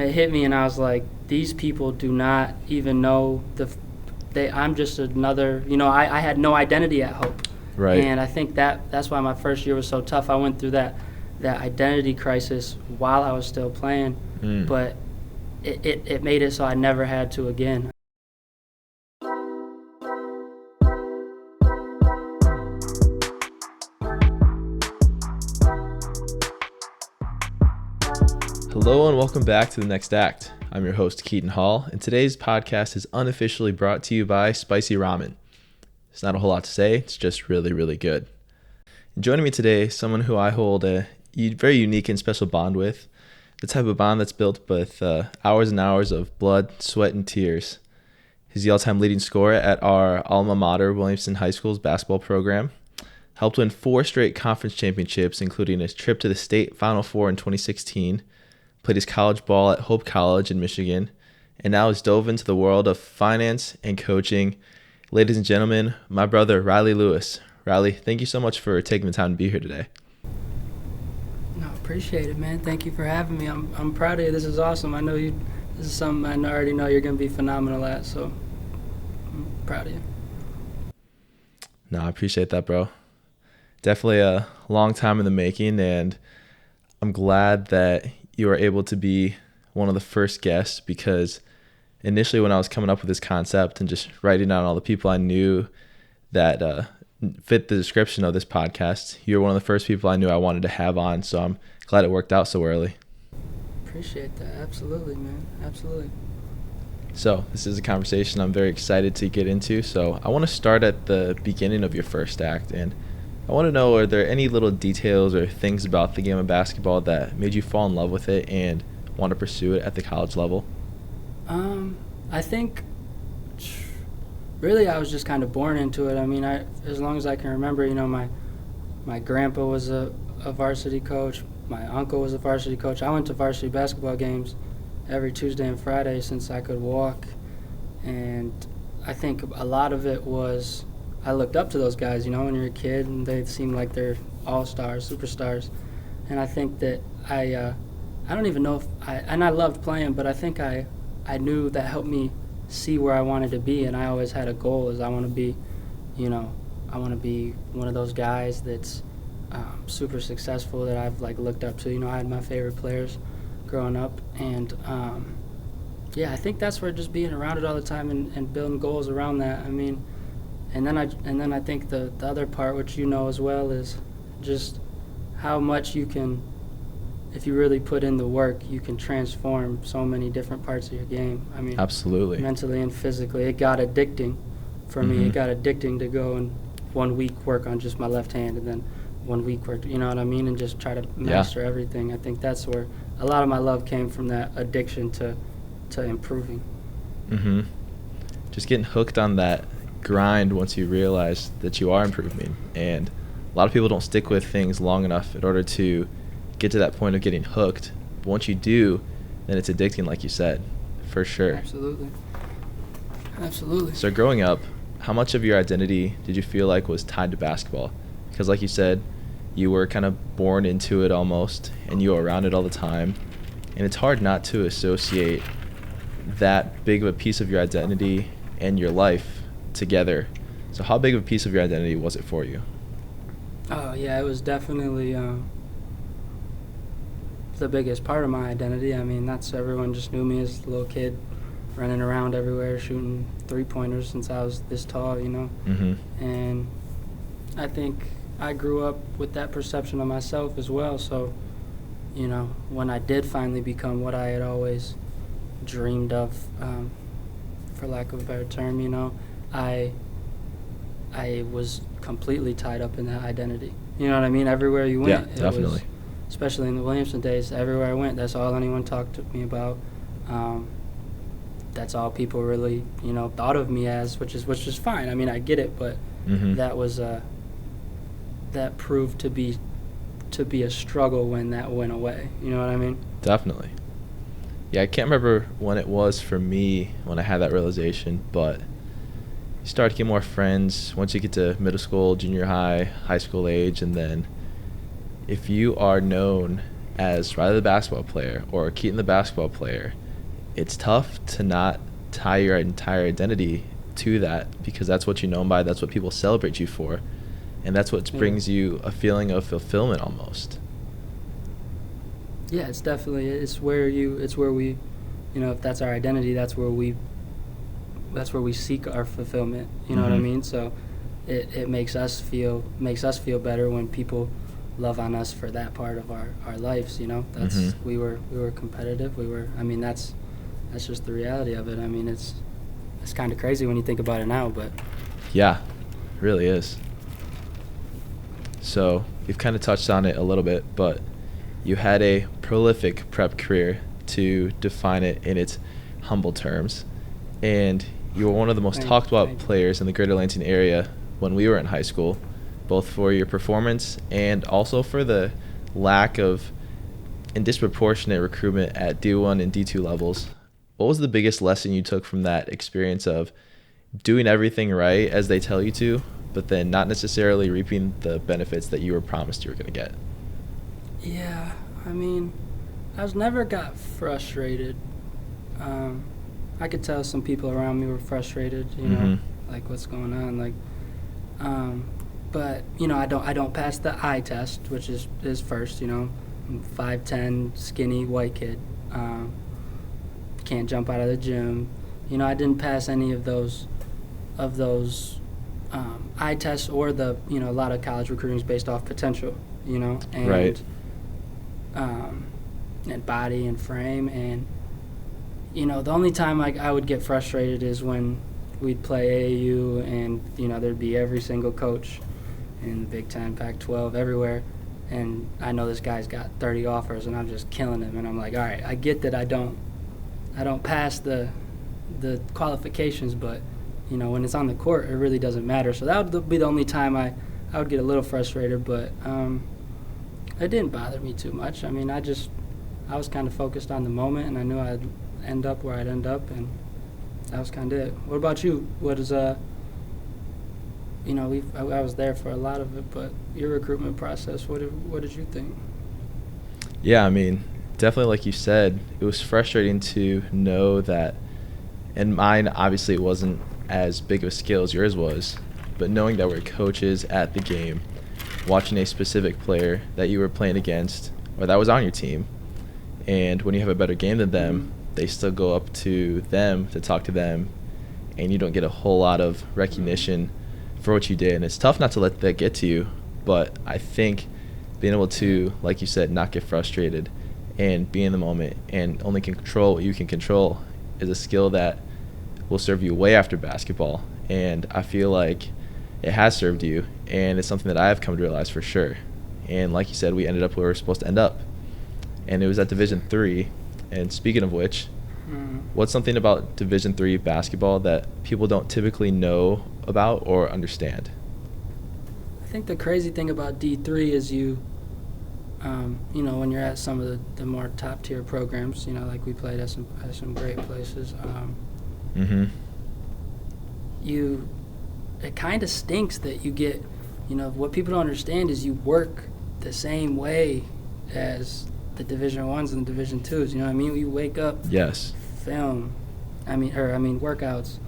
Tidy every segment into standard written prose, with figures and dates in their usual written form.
It hit me, and I was like, these people do not even know I'm just another. I had no identity at Hope, Right. and I think that's why my first year was so tough. I went through that identity crisis while I was still playing, but it made it so I never had to again. Hello and welcome back to The Next Act. I'm your host, Keaton Hall, and today's podcast is unofficially brought to you by Spicy Ramen. It's not a whole lot to say, it's just really, really good. And joining me today, someone who I hold a very unique and special bond with, the type of bond that's built with hours and hours of blood, sweat, and tears. He's the all-time leading scorer at our alma mater, Williamston High School's basketball program. Helped win 4 straight conference championships, including a trip to the state Final Four in 2016. Played his college ball at Hope College in Michigan, and now has dove into the world of finance and coaching. Ladies and gentlemen, my brother, Riley Lewis. Riley, thank you so much for taking the time to be here today. No, appreciate it, man. Thank you for having me. I'm proud of you. This is awesome. This is something I already know you're going to be phenomenal at, so I'm proud of you. No, I appreciate that, bro. Definitely a long time in the making, and I'm glad that you were able to be one of the first guests, because initially when I was coming up with this concept and just writing down all the people I knew that fit the description of this podcast, you were one of the first people I knew I wanted to have on, so I'm glad it worked out so early. Appreciate that. Absolutely, man. Absolutely. So this is a conversation I'm very excited to get into, so I want to start at the beginning of your first act, and I want to know, are there any little details or things about the game of basketball that made you fall in love with it and want to pursue it at the college level? I think really I was just kind of born into it. I mean, as long as I can remember, my grandpa was a varsity coach. My uncle was a varsity coach. I went to varsity basketball games every Tuesday and Friday since I could walk. And I think a lot of it was I looked up to those guys, when you're a kid, and they seem like they're all-stars, superstars. And I think that I don't even know I loved playing, but I think I knew that helped me see where I wanted to be, and I always had a goal, is I want to be one of those guys that's super successful that I've looked up to. I had my favorite players growing up, and I think that's where just being around it all the time and building goals around that. I mean, and then I think the other part, which as well, is just how much you can, if you really put in the work, you can transform so many different parts of your game. I mean, absolutely, mentally and physically. It got addicting for me. It got addicting to go and 1 week work on just my left hand, and then 1 week work, you know what I mean, and just try to master everything. I think that's where a lot of my love came from, that addiction to improving. Just getting hooked on that grind once you realize that you are improving, and a lot of people don't stick with things long enough in order to get to that point of getting hooked. But once you do, then it's addicting, like you said, for sure. Absolutely. So growing up, how much of your identity did you feel like was tied to basketball? Because like you said, you were kind of born into it almost, and you were around it all the time, and it's hard not to associate that big of a piece of your identity and your life together. So how big of a piece of your identity was it for you? Oh yeah, it was definitely the biggest part of my identity. I mean, everyone just knew me as a little kid running around everywhere shooting 3-pointers since I was this tall, and I think I grew up with that perception of myself as well. So when I did finally become what I had always dreamed of, for lack of a better term, I was completely tied up in that identity. You know what I mean? Everywhere you went, yeah, definitely. Especially in the Williamston days, everywhere I went, that's all anyone talked to me about. That's all people really, thought of me as, which is fine. I mean, I get it, but that was that proved to be a struggle when that went away. You know what I mean? Definitely. Yeah, I can't remember when it was for me when I had that realization, but you start to get more friends once you get to middle school, junior high, high school age, and then if you are known as Riley the basketball player or Keaton the basketball player, it's tough to not tie your entire identity to that, because that's what you're known by, that's what people celebrate you for, and that's what brings you a feeling of fulfillment almost. Yeah, it's where we, if that's our identity, that's where we seek our fulfillment. You know what I mean? So it makes us feel better when people love on us for that part of our lives. That's we were competitive. That's just the reality of it. I mean, it's kind of crazy when you think about it now, but yeah, it really is. So you've kind of touched on it a little bit, but you had a prolific prep career, to define it in its humble terms, and you were one of the most talked about players in the greater Lansing area when we were in high school, both for your performance and also for the lack of and disproportionate recruitment at D1 and D2 levels. What was the biggest lesson you took from that experience of doing everything right as they tell you to, but then not necessarily reaping the benefits that you were promised you were going to get? Yeah, I never got frustrated. I could tell some people around me were frustrated, like what's going on, but I don't pass the eye test, which is first. I'm 5'10", skinny white kid. Can't jump out of the gym. I didn't pass any of those eye tests, or a lot of college recruiting is based off potential, and right. And body and frame, and the only time I would get frustrated is when we'd play AAU, and there'd be every single coach in the Big Ten, Pac-12, everywhere, and I know this guy's got 30 offers, and I'm just killing him, and I'm like, all right, I get that I don't pass the qualifications, but when it's on the court, it really doesn't matter. So that would be the only time I would get a little frustrated, but it didn't bother me too much. I was kind of focused on the moment, and I knew I'd end up where I'd end up, and that was kind of it. What about you? What is I was there for a lot of it, but your recruitment process, what did you think? Yeah, definitely, like you said, it was frustrating to know that, and mine, obviously, it wasn't as big of a skill as yours was, but knowing that we're coaches at the game, watching a specific player that you were playing against or that was on your team, and when you have a better game than them, they still go up to them to talk to them, and you don't get a whole lot of recognition for what you did. And it's tough not to let that get to you, but I think being able to, like you said, not get frustrated and be in the moment and only control what you can control is a skill that will serve you way after basketball. And I feel like it has served you, and it's something that I have come to realize for sure. And like you said, we ended up where we were supposed to end up, and it was at Division III. And speaking of which, what's something about Division III basketball that people don't typically know about or understand? I think the crazy thing about D3 is when you're at some of the more top tier programs, like we played at some great places, it kind of stinks that you get, what people don't understand is you work the same way as the Division I's and the Division II's. You wake up, yes, film, workouts,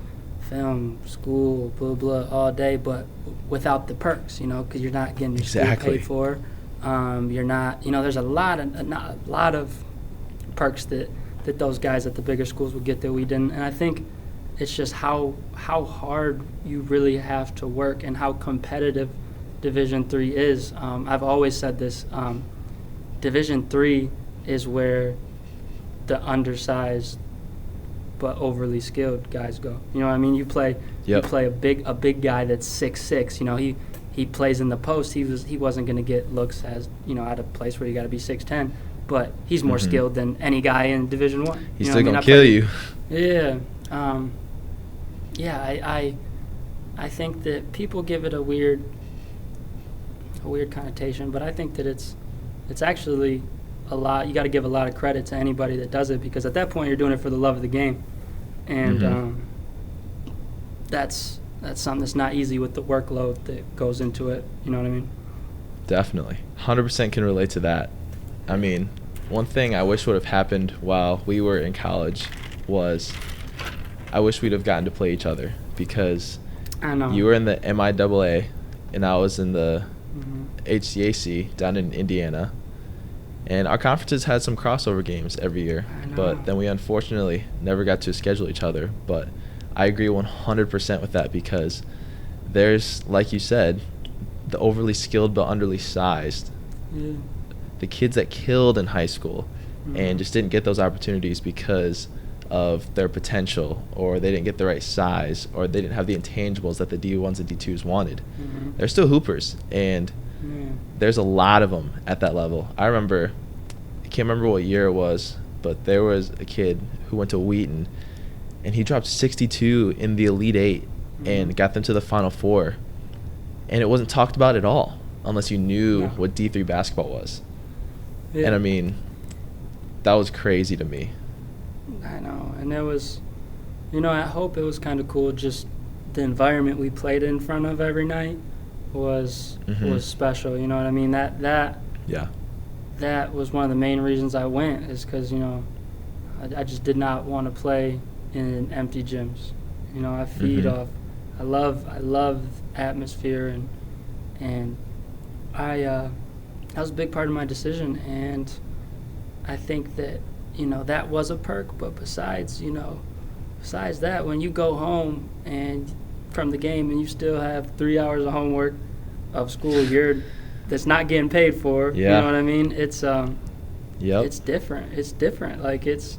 film, school, blah blah, all day, but without the perks, because you're not getting your school paid for. You're not, there's a lot of perks that those guys at the bigger schools would get that we didn't, and I think it's just how hard you really have to work and how competitive Division III is. I've always said this. Division III is where the undersized but overly skilled guys go. You play a big guy that's 6'6". He plays in the post. He wasn't going to get looks as at a place where you got to be 6'10", but he's more skilled than any guy in Division I. He's still going to kill you. Yeah. I think that people give it a weird connotation, but I think that it's actually a lot. You got to give a lot of credit to anybody that does it, because at that point you're doing it for the love of the game, and that's something that's not easy with the workload that goes into it. You know what I mean? Definitely, 100% can relate to that. I mean, one thing I wish would have happened while we were in college was I wish we'd have gotten to play each other, because I know. you were in the MIAA and I was in the Mm-hmm. HCAC down in Indiana. And our conferences had some crossover games every year, I know. but then we unfortunately never got to schedule each other. But I agree 100% with that, because there's, like you said, the overly skilled but underly sized. Yeah. The kids that killed in high school Mm-hmm. and just didn't get those opportunities because of their potential, or they didn't get the right size, or they didn't have the intangibles that the D1s and D2s wanted. Mm-hmm. They're still hoopers, and Yeah. there's a lot of them at that level. I can't remember what year it was, but there was a kid who went to Wheaton, and he dropped 62 in the Elite Eight and Mhm. got them to the Final Four. And it wasn't talked about at all unless you knew No. what D3 basketball was. Yeah. And I mean, that was crazy to me. I know, and it was, I hope it was kind of cool. Just the environment we played in front of every night was Mhm. special. You know what I mean? That Yeah. was one of the main reasons I went, is because I just did not want to play in empty gyms. I feed Mhm. off. I love atmosphere, and that was a big part of my decision, and I think that that was a perk. But besides that, when you go home and from the game and you still have 3 hours of homework of school that's not getting paid for, Yeah. you know what I mean? It's Yep. it's different. It's different. Like it's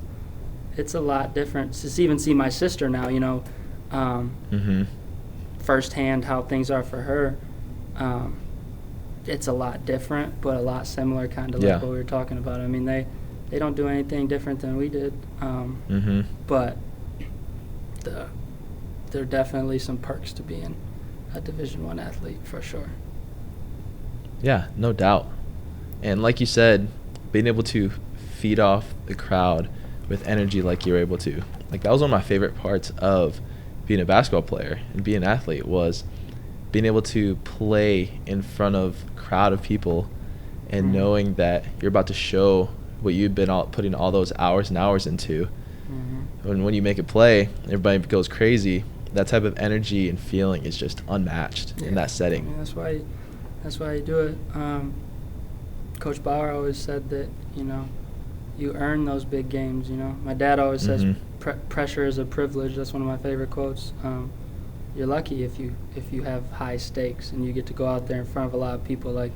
a lot different. To even see my sister now, Mm-hmm. firsthand how things are for her. It's a lot different, but a lot similar, kind of Yeah. like what we were talking about. I mean, they don't do anything different than we did, Mm-hmm. but there are definitely some perks to being a Division I athlete, for sure. Yeah, no doubt. And like you said, being able to feed off the crowd with energy like you were able to. Like, that was one of my favorite parts of being a basketball player and being an athlete, was being able to play in front of a crowd of people and Mhm. knowing that you're about to show what you've been putting all those hours and hours into. Mm-hmm. And when you make a play, everybody goes crazy. That type of energy and feeling is just unmatched in that setting. I mean, that's why you do it. Coach Bauer always said that you earn those big games. My dad always says Mhm. pressure is a privilege. That's one of my favorite quotes. You're lucky if you have high stakes and you get to go out there in front of a lot of people. Like,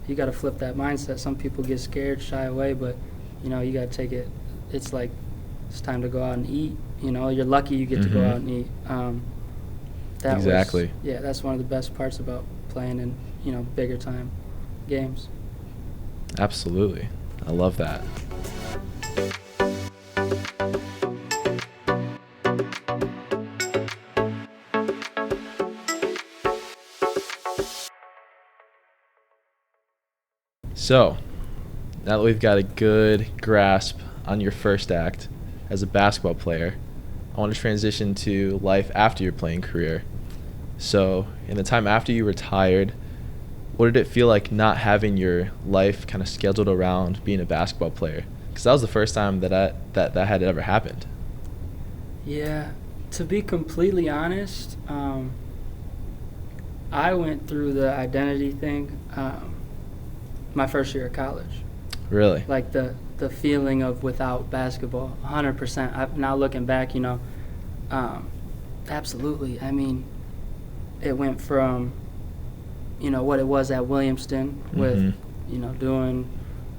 you got to flip that mindset. Some people get scared, shy away, but you got to take it. It's like it's time to go out and eat. You're lucky you get to go Mhm. out and eat. Exactly. That's one of the best parts about playing in bigger time games. Absolutely. I love that. So, now that we've got a good grasp on your first act as a basketball player, I want to transition to life after your playing career. So, in the time after you retired, what did it feel like not having your life kind of scheduled around being a basketball player? Because that was the first time that had ever happened. Yeah, to be completely honest, I went through the identity thing my first year of college. Really? Like the feeling of without basketball, 100%. Now looking back, absolutely. I mean, it went from, what it was at Williamston with, doing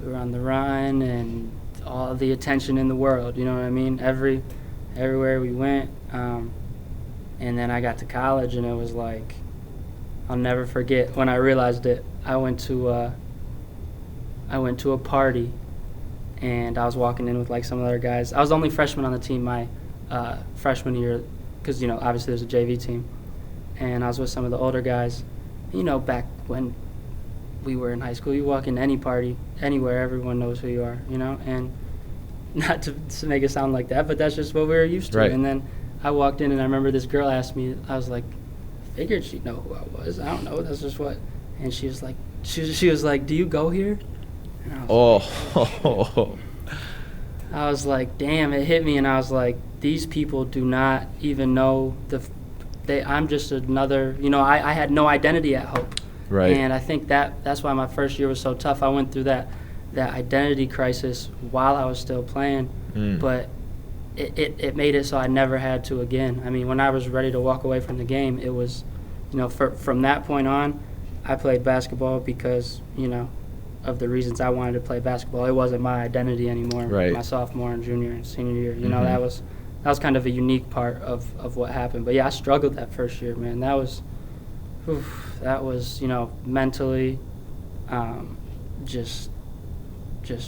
we were on the run and all the attention in the world, you know what I mean? Everywhere we went. And then I got to college and it was like, I'll never forget when I realized it. I went to a party and I was walking in with like some other guys. I was the only freshman on the team my freshman year because, obviously there's a JV team. And I was with some of the older guys. Back when we were in high school, you walk in any party, anywhere, everyone knows who you are, and not to make it sound like that, but that's just what we were used to. Right. And then I walked in and I remember this girl asked me, I was like, figured she'd know who I was. I don't know, that's just what. And she was like, do you go here? And I was Oh. I was like, damn, it hit me, and I was like, these people do not even know I'm just another, I had no identity at Hope. Right. And I think that's why my first year was so tough. I went through that identity crisis while I was still playing, but it made it so I never had to again. I mean, when I was ready to walk away from the game, it was, from that point on, I played basketball because, of the reasons I wanted to play basketball. It wasn't my identity anymore. Right. My sophomore and junior and senior year, that was kind of a unique part of what happened. But yeah, I struggled that first year, man. That was, mentally, just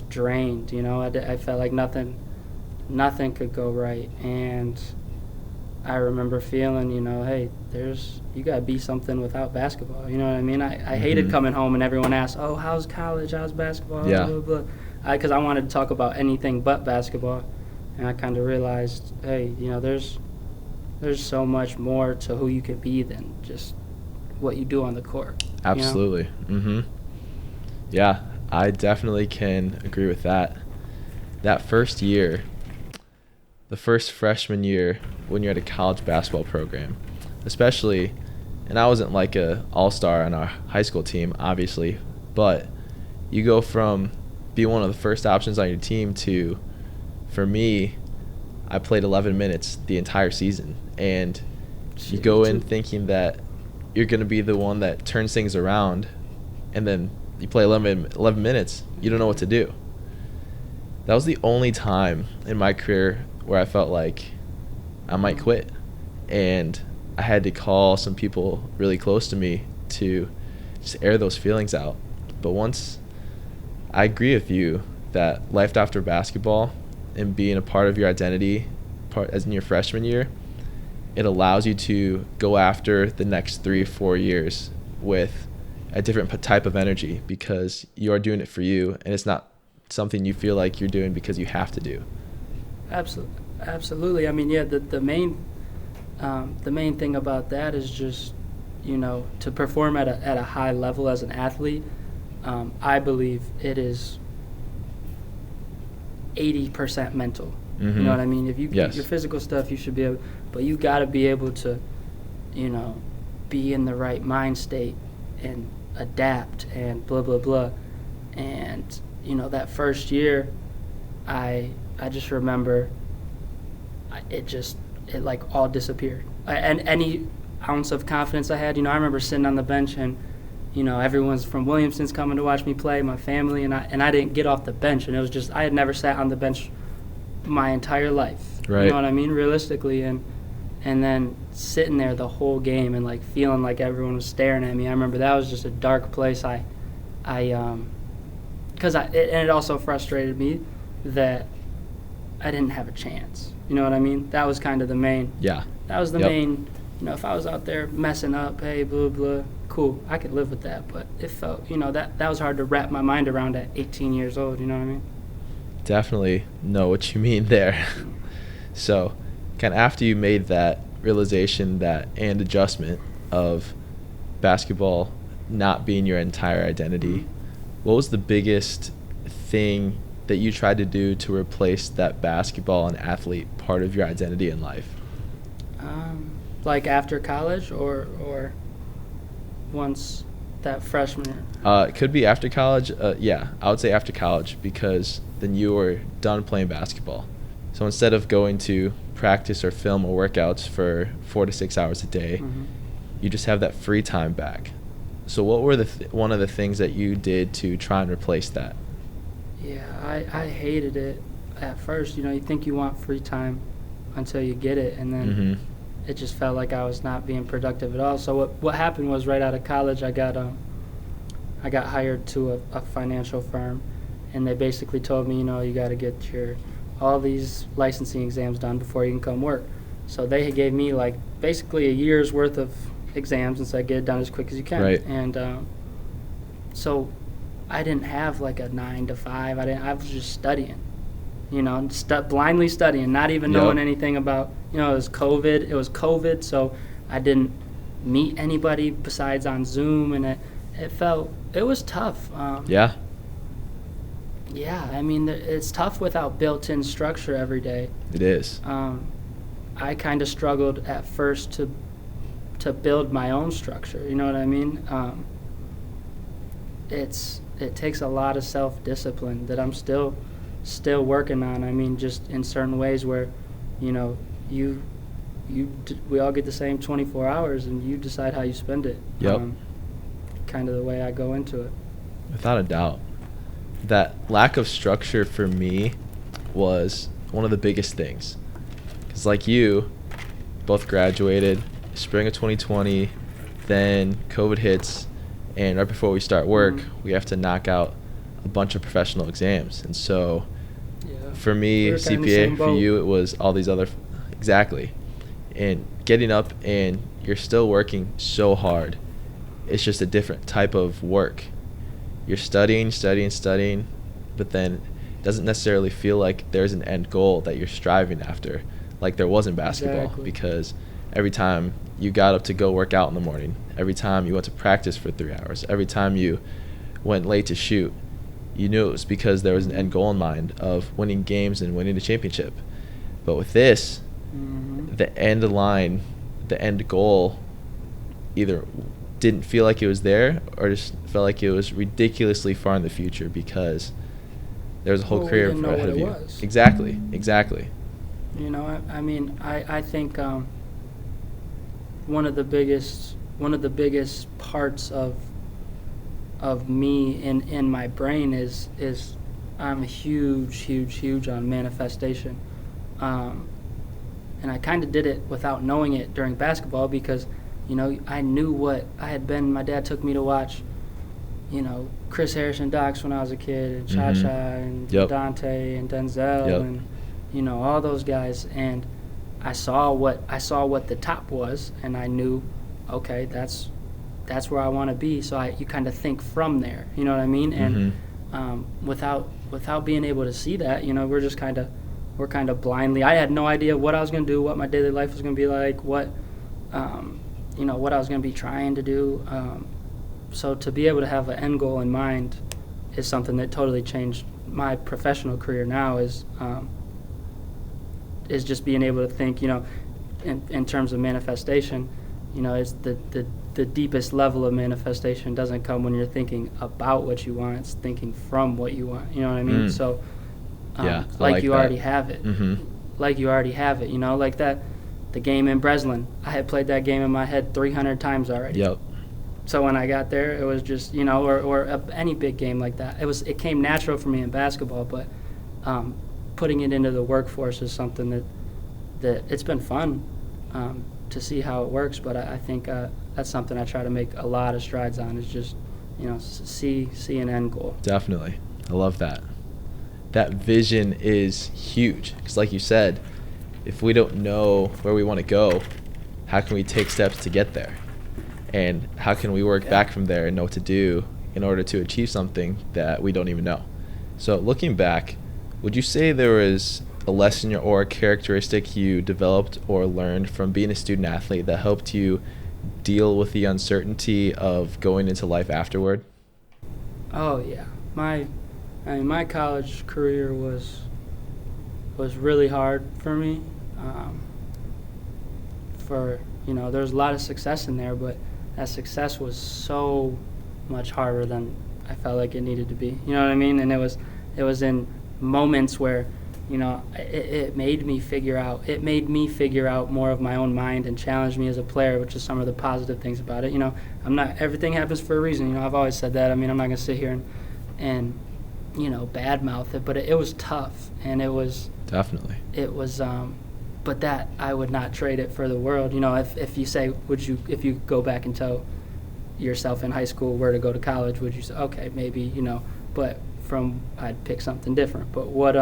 drained. I felt like nothing could go right, and I remember feeling, hey, you gotta be something without basketball. You know what I mean? I hated coming home and everyone asked, oh, how's college? How's basketball? Yeah. Blah, blah, blah. Because I wanted to talk about anything but basketball, and I kind of realized, hey, there's so much more to who you could be than just what you do on the court. Absolutely. Yeah, I definitely can agree with that. That first year, the first freshman year when you're at a college basketball program, especially, and I wasn't like a all-star on our high school team, obviously, but you go from being one of the first options on your team to, for me, I played 11 minutes the entire season, and you go in thinking that you're going to be the one that turns things around, and then you play 11 minutes, you don't know what to do. That was the only time in my career where I felt like I might quit, and I had to call some people really close to me to just air those feelings out. But once, I agree with you that life after basketball and being a part of your identity, as in your freshman year, it allows you to go after the next 3 or 4 years with a different type of energy, because you are doing it for you, and it's not something you feel like you're doing because you have to do. Absolutely. I mean, yeah, the main thing about that is just, to perform at a high level as an athlete. I believe it is 80% mental. You know what I mean? If you Yes. your physical stuff, you should be able, but you got to be able to, be in the right mind state and adapt and blah blah blah. And that first year, I just remember it like all disappeared. And any ounce of confidence I had, I remember sitting on the bench and, everyone's from Williamston's coming to watch me play, my family, and I didn't get off the bench, and it was just, I had never sat on the bench my entire life. Right. You know what I mean, realistically, and then sitting there the whole game and like feeling like everyone was staring at me. I remember that was just a dark place. It also frustrated me that I didn't have a chance. You know what I mean? That was kind of the main. Yeah. That was the main. If I was out there messing up, hey, blah blah, cool, I could live with that. But it felt, that was hard to wrap my mind around at 18 years old. You know what I mean? Definitely know what you mean there. So, kind of after you made that realization and adjustment of basketball not being your entire identity, what was the biggest thing that you tried to do to replace that basketball and athlete part of your identity in life? Like after college or once that freshman year? It could be after college. Yeah, I would say after college, because then you were done playing basketball. So instead of going to practice or film or workouts for 4 to 6 hours a day, you just have that free time back. So what were one of the things that you did to try and replace that? Yeah, I hated it at first. You think you want free time until you get it, and then it just felt like I was not being productive at all. So what happened was, right out of college, I got hired to a financial firm, and they basically told me, you got to get all these licensing exams done before you can come work. So they gave me like basically a year's worth of exams and said, get it done as quick as you can. Right. And so I didn't have like a 9 to 5. I was just studying, blindly studying, not even knowing anything about, it was COVID, so I didn't meet anybody besides on Zoom, and it was tough. Yeah. Yeah, I mean, it's tough without built-in structure every day. It is. I kind of struggled at first to build my own structure. You know what I mean? It takes a lot of self-discipline that I'm still working on. I mean, just in certain ways where, you know, we all get the same 24 hours and you decide how you spend it. Yep. Kind of the way I go into it. Without a doubt. That lack of structure for me was one of the biggest things. Because like you, both graduated spring of 2020, then COVID hits, and right before we start work, we have to knock out a bunch of professional exams. And so for me, CPA, for you, it was all these other, exactly. And getting up and you're still working so hard. It's just a different type of work. You're studying, but then it doesn't necessarily feel like there's an end goal that you're striving after, like there was in basketball. Exactly. Because every time you got up to go work out in the morning, every time you went to practice for 3 hours, every time you went late to shoot, you knew it was because there was an end goal in mind of winning games and winning the championship. But with this, the end line, the end goal, either didn't feel like it was there or just felt like it was ridiculously far in the future because there was a whole career ahead of you. Exactly. You know, I mean, I think one of the biggest parts of me in my brain is I'm huge on manifestation, and I kind of did it without knowing it during basketball because, you know, I knew what I had been. My dad took me to watch, you know, Chris Harrison docs when I was a kid, and Cha-Cha and Dante and Denzel and, you know, all those guys. And I saw what the top was, and I knew, okay, that's where I want to be. So you kind of think from there, you know what I mean? And without being able to see that, you know, we're kind of blindly. I had no idea what I was going to do, what my daily life was going to be like, what I was going to be trying to do. So to be able to have an end goal in mind is something that totally changed my professional career now, is just being able to think, you know, in terms of manifestation, you know, it's the deepest level of manifestation doesn't come when you're thinking about what you want, it's thinking from what you want, you know what I mean? So like you already have it. Like you already have it, you know, like that. The game in Breslin, I had played that game in my head 300 times already. So when I got there, it was just, you know, or any big game like that. It came natural for me in basketball, but putting it into the workforce is something that it's been fun to see how it works. But I think that's something I try to make a lot of strides on, is just, you know, see an end goal. Definitely. I love that. That vision is huge because, like you said, if we don't know where we want to go, how can we take steps to get there? And how can we work back from there and know what to do in order to achieve something that we don't even know? So looking back, would you say there was a lesson or a characteristic you developed or learned from being a student athlete that helped you deal with the uncertainty of going into life afterward? Oh yeah, my college career was really hard for me. There's a lot of success in there, but that success was so much harder than I felt like it needed to be. You know what I mean? And it was in moments where, you know, it made me figure out more of my own mind and challenged me as a player, which is some of the positive things about it. You know, everything happens for a reason. You know, I've always said that. I mean, I'm not gonna sit here and you know, badmouth it, but it was tough, and it was definitely. It was, but that I would not trade it for the world. You know, if you say, if you go back and tell yourself in high school where to go to college, would you say, okay, maybe, you know, but I'd pick something different. But what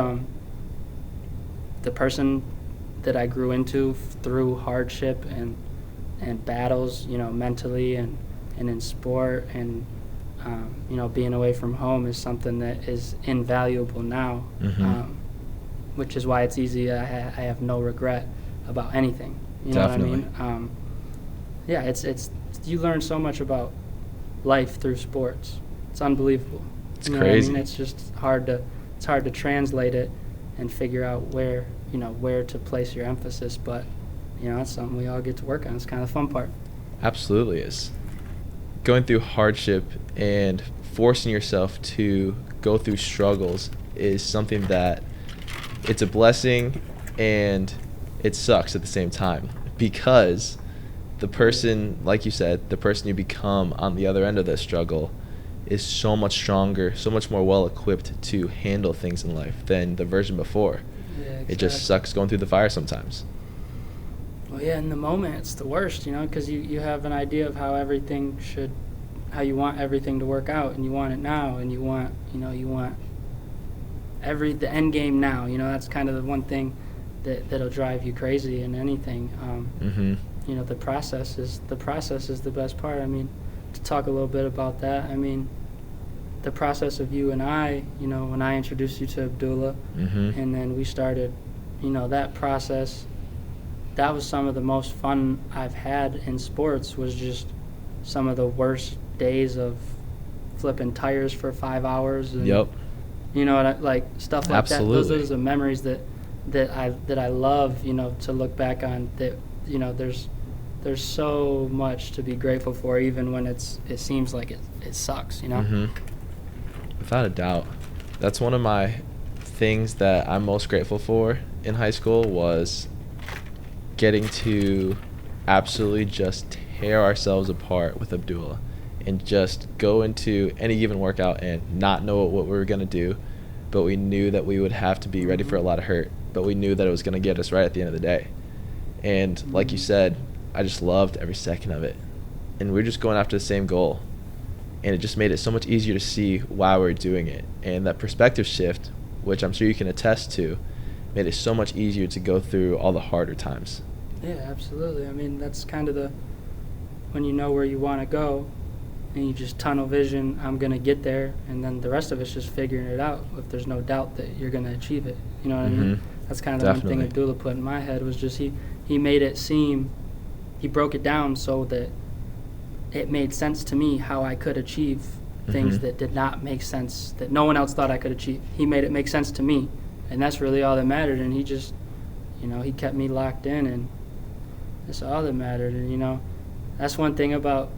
the person that I grew into through hardship and battles, you know, mentally and in sport and you know, being away from home is something that is invaluable now, which is why it's easy. I have no regret about anything. You Definitely. know what I mean? Yeah, it's you learn so much about life through sports. It's unbelievable. It's you know crazy. What I mean? It's just hard it's hard to translate it and figure out where to place your emphasis. But that's something we all get to work on. It's kind of the fun part. Absolutely is. Going through hardship and forcing yourself to go through struggles is something that it's a blessing and it sucks at the same time, because the person, like you said, the person you become on the other end of that struggle is so much stronger, so much more well equipped to handle things in life than the version before. Yeah, exactly. It just sucks going through the fire sometimes. Well, yeah, in the moment it's the worst, because you have an idea of how you want everything to work out, and you want it now, and you want the end game now. That's kind of the one thing that'll drive you crazy in anything. The process is the best part. I mean, to talk a little bit about that, I mean, the process of you and I, when I introduced you to Abdullah, and then we started, that process, that was some of the most fun I've had in sports, was just some of the worst days of flipping tires for 5 hours. And, Yep. Like stuff like Absolutely. that. Those are the memories that I love, to look back on. That there's so much to be grateful for, even when it seems like it sucks. Without a doubt. That's one of my things that I'm most grateful for in high school, was getting to absolutely just tear ourselves apart with Abdullah and just go into any given workout and not know what we were going to do, but we knew that we would have to be ready for a lot of hurt, but we knew that it was going to get us right at the end of the day. And like you said, I just loved every second of it. And we were just going after the same goal. And it just made it so much easier to see why we're doing it. And that perspective shift, which I'm sure you can attest to, made it so much easier to go through all the harder times. Yeah, absolutely. I mean, that's kind of when you know where you want to go, and you just tunnel vision, I'm going to get there, and then the rest of it's just figuring it out if there's no doubt that you're going to achieve it. You know what I mean? That's kind of the one thing Abdullah put in my head, was just he made it seem, he broke it down so that it made sense to me how I could achieve things that did not make sense, that no one else thought I could achieve. He made it make sense to me, and that's really all that mattered. And he just, he kept me locked in, and that's all that mattered. And that's one thing about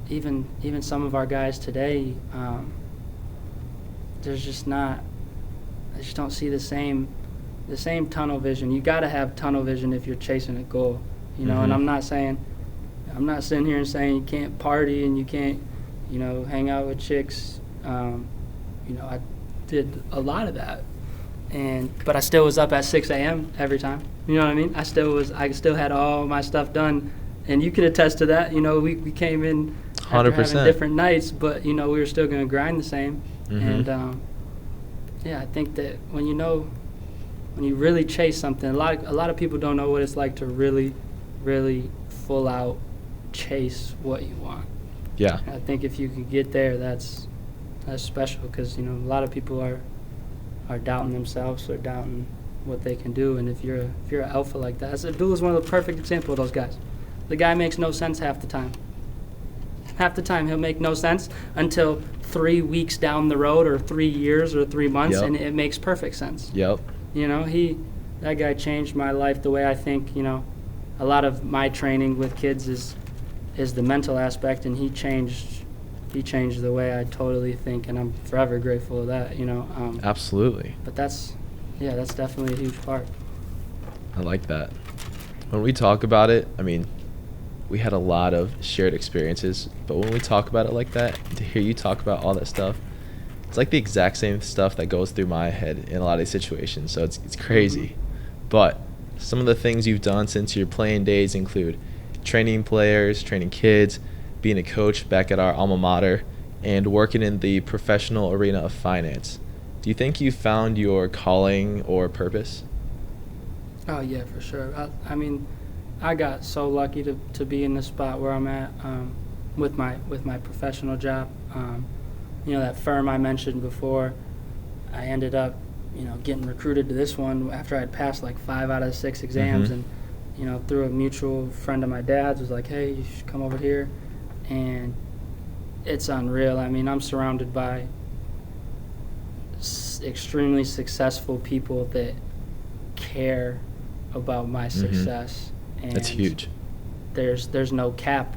even some of our guys today. There's just not, I just don't see the same tunnel vision. You got to have tunnel vision if you're chasing a goal, And I'm not sitting here and saying you can't party and you can't, hang out with chicks. I did a lot of that, but I still was up at 6 a.m. every time. You know what I mean? I still had all my stuff done, and you can attest to that. We came in after 100%. having different nights, but we were still going to grind the same. And I think that when you really chase something, a lot of people don't know what it's like to really, really full out chase what you want. Yeah. I think if you can get there, that's special, because a lot of people are doubting themselves or doubting what they can do. And if you're an alpha like that, Abdullah's one of the perfect example of those guys. The guy makes no sense half the time. Half the time he'll make no sense until 3 weeks down the road, or 3 years, or 3 months, and it makes perfect sense. Yep. That guy changed my life the way I think. A lot of my training with kids is the mental aspect, and he changed the way I totally think, and I'm forever grateful of that. Absolutely. But that's definitely a huge part. I like that. When we talk about it, I mean, we had a lot of shared experiences, but when we talk about it like that, to hear you talk about all that stuff, it's like the exact same stuff that goes through my head in a lot of these situations. So it's crazy. But some of the things you've done since your playing days include training players, training kids, being a coach back at our alma mater, and working in the professional arena of finance. Do you think you found your calling or purpose? Oh yeah, for sure. I mean, I got so lucky to be in the spot where I'm at with my professional job. That firm I mentioned before, I ended up getting recruited to this one after I'd passed like 5 out of 6 exams, and through a mutual friend of my dad's was like, hey, you should come over here. And it's unreal. I mean, I'm surrounded by extremely successful people that care about my success. And that's huge. There's no cap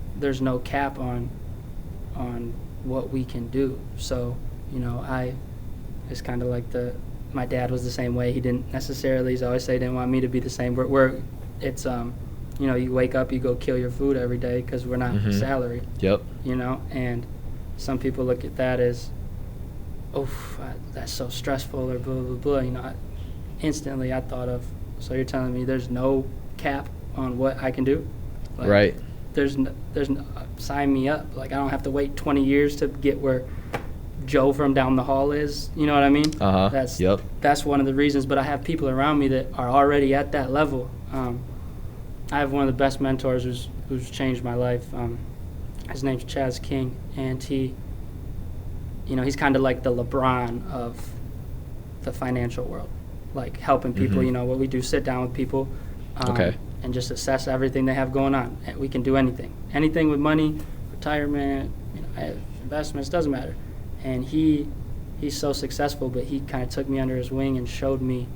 on what we can do. So, you know, it's kind of like my dad was the same way. He didn't necessarily, he's always say, didn't want me to be the same. It's you know, you wake up, you go kill your food every day because we're not salary. Yep. You know, and some people look at that as, oh, that's so stressful or blah, blah, blah. You know, instantly I thought of, so you're telling me there's no cap on what I can do? Like, right. There's no, sign me up. Like, I don't have to wait 20 years to get where Joe from down the hall is. You know what I mean? That's one of the reasons. But I have people around me that are already at that level. I have one of the best mentors who's changed my life. His name's Chaz King, and he, you know, he's kind of like the LeBron of the financial world, like helping people. You know what we do: sit down with people, and just assess everything they have going on. And we can do anything with money, retirement, you know, investments, doesn't matter. And he's so successful, but he kind of took me under his wing and showed me,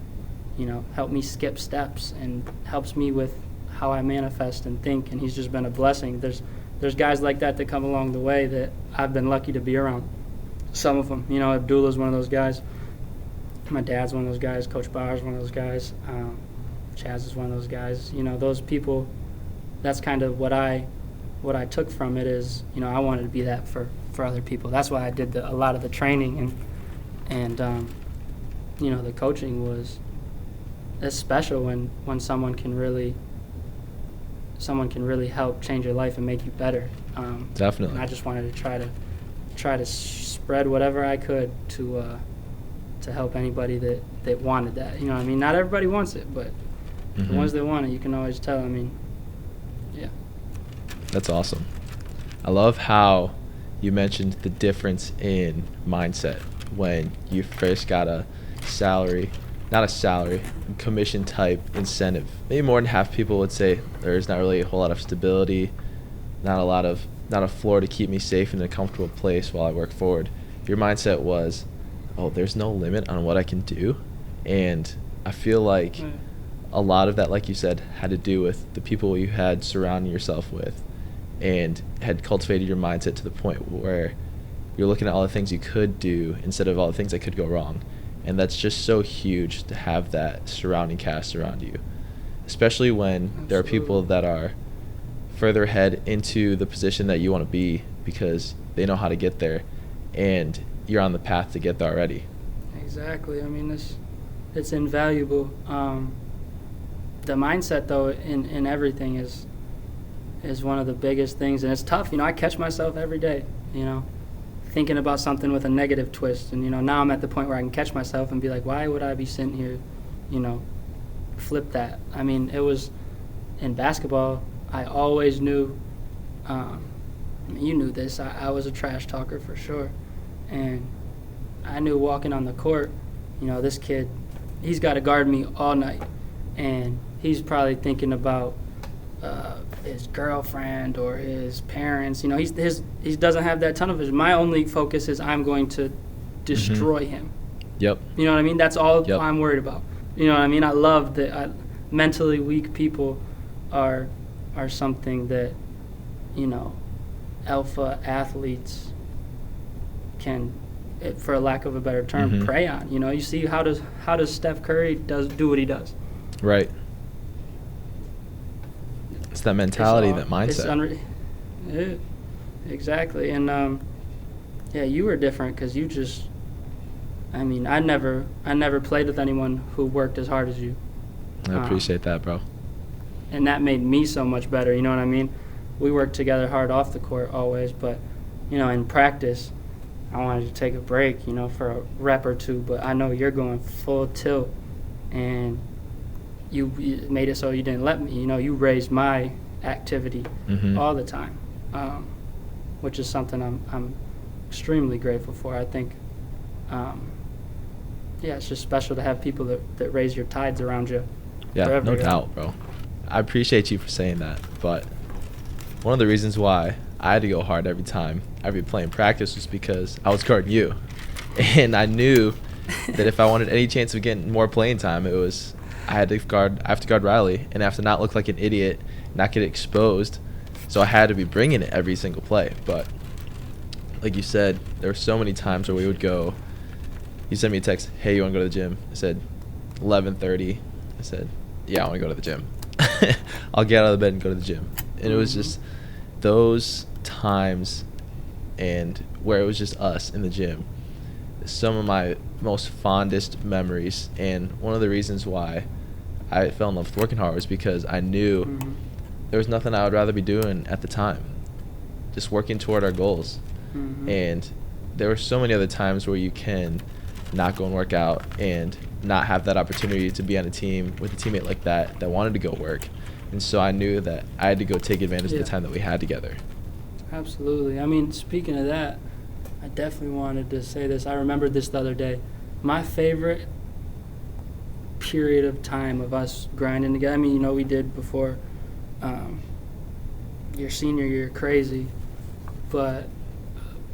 you know, helped me skip steps and helps me with how I manifest and think. And he's just been a blessing. There's guys like that come along the way that I've been lucky to be around. Some of them, you know, Abdullah's one of those guys. My dad's one of those guys. Coach Bauer's one of those guys. Chaz is one of those guys. You know, those people, that's kind of what I took from it is, you know, I wanted to be that for other people. That's why I did a lot of the training and you know, the coaching it's special when someone can really help change your life and make you better. Definitely. And I just wanted to try to spread whatever I could to help anybody that wanted that. You know what I mean? Not everybody wants it, but the ones that want it, you can always tell. I mean, yeah. That's awesome. I love how you mentioned the difference in mindset when you first got a commission type incentive. Maybe more than half people would say there's not really a whole lot of stability, not a floor to keep me safe in a comfortable place while I work forward. Your mindset was, oh, there's no limit on what I can do. And I feel like a lot of that, like you said, had to do with the people you had surrounding yourself with and had cultivated your mindset to the point where you're looking at all the things you could do instead of all the things that could go wrong. And that's just so huge to have that surrounding cast around you, especially when there are people that are further ahead into the position that you want to be because they know how to get there and you're on the path to get there already. Exactly. I mean, it's invaluable. The mindset, though, in everything is one of the biggest things, and it's tough. You know, I catch myself every day, you know, thinking about something with a negative twist. And, you know, now I'm at the point where I can catch myself and be like, why would I be sitting here, you know, flip that? I mean, it was in basketball, I always knew, I mean, you knew this, I was a trash talker for sure. And I knew walking on the court, you know, this kid, he's got to guard me all night. And he's probably thinking about his girlfriend or his parents. You know, he doesn't have that tunnel vision. My only focus is I'm going to destroy him. Yep. You know what I mean? That's all I'm worried about. You know what I mean? I love that mentally weak people are something that, you know, alpha athletes can, for a lack of a better term, prey on. You know, you see how does Steph Curry do what he does? Right. It's that mentality, that mindset. Exactly. And yeah, you were different because you just, I mean, I never played with anyone who worked as hard as you. I appreciate that, bro. And that made me so much better, you know what I mean? We worked together hard off the court always, but, you know, in practice, I wanted to take a break, you know, for a rep or two, but I know you're going full tilt, and you made it so you didn't let me. You know, you raised my activity all the time, which is something I'm extremely grateful for. I think, yeah, it's just special to have people that raise your tides around you. Yeah, no doubt, bro. I appreciate you for saying that, but one of the reasons why I had to go hard every time I'd be playing practice was because I was guarding you. And I knew that if I wanted any chance of getting more playing time, it was I have to guard Riley, and I have to not look like an idiot, not get exposed. So I had to be bringing it every single play. But like you said, there were so many times where we would go. You sent me a text, "Hey, you want to go to the gym?" I said, 11:30. I said, "Yeah, I want to go to the gym." I'll get out of the bed and go to the gym. And it was just those times, and where it was just us in the gym, some of my most fondest memories. And one of the reasons why I fell in love with working hard was because I knew there was nothing I would rather be doing at the time, just working toward our goals. And there were so many other times where you can not go and work out and not have that opportunity to be on a team with a teammate like that wanted to go work. And so I knew that I had to go take advantage of the time that we had together. Absolutely. I mean, speaking of that, I definitely wanted to say this. I remembered this the other day. My favorite period of time of us grinding together, I mean, you know, we did before your senior year, crazy. But,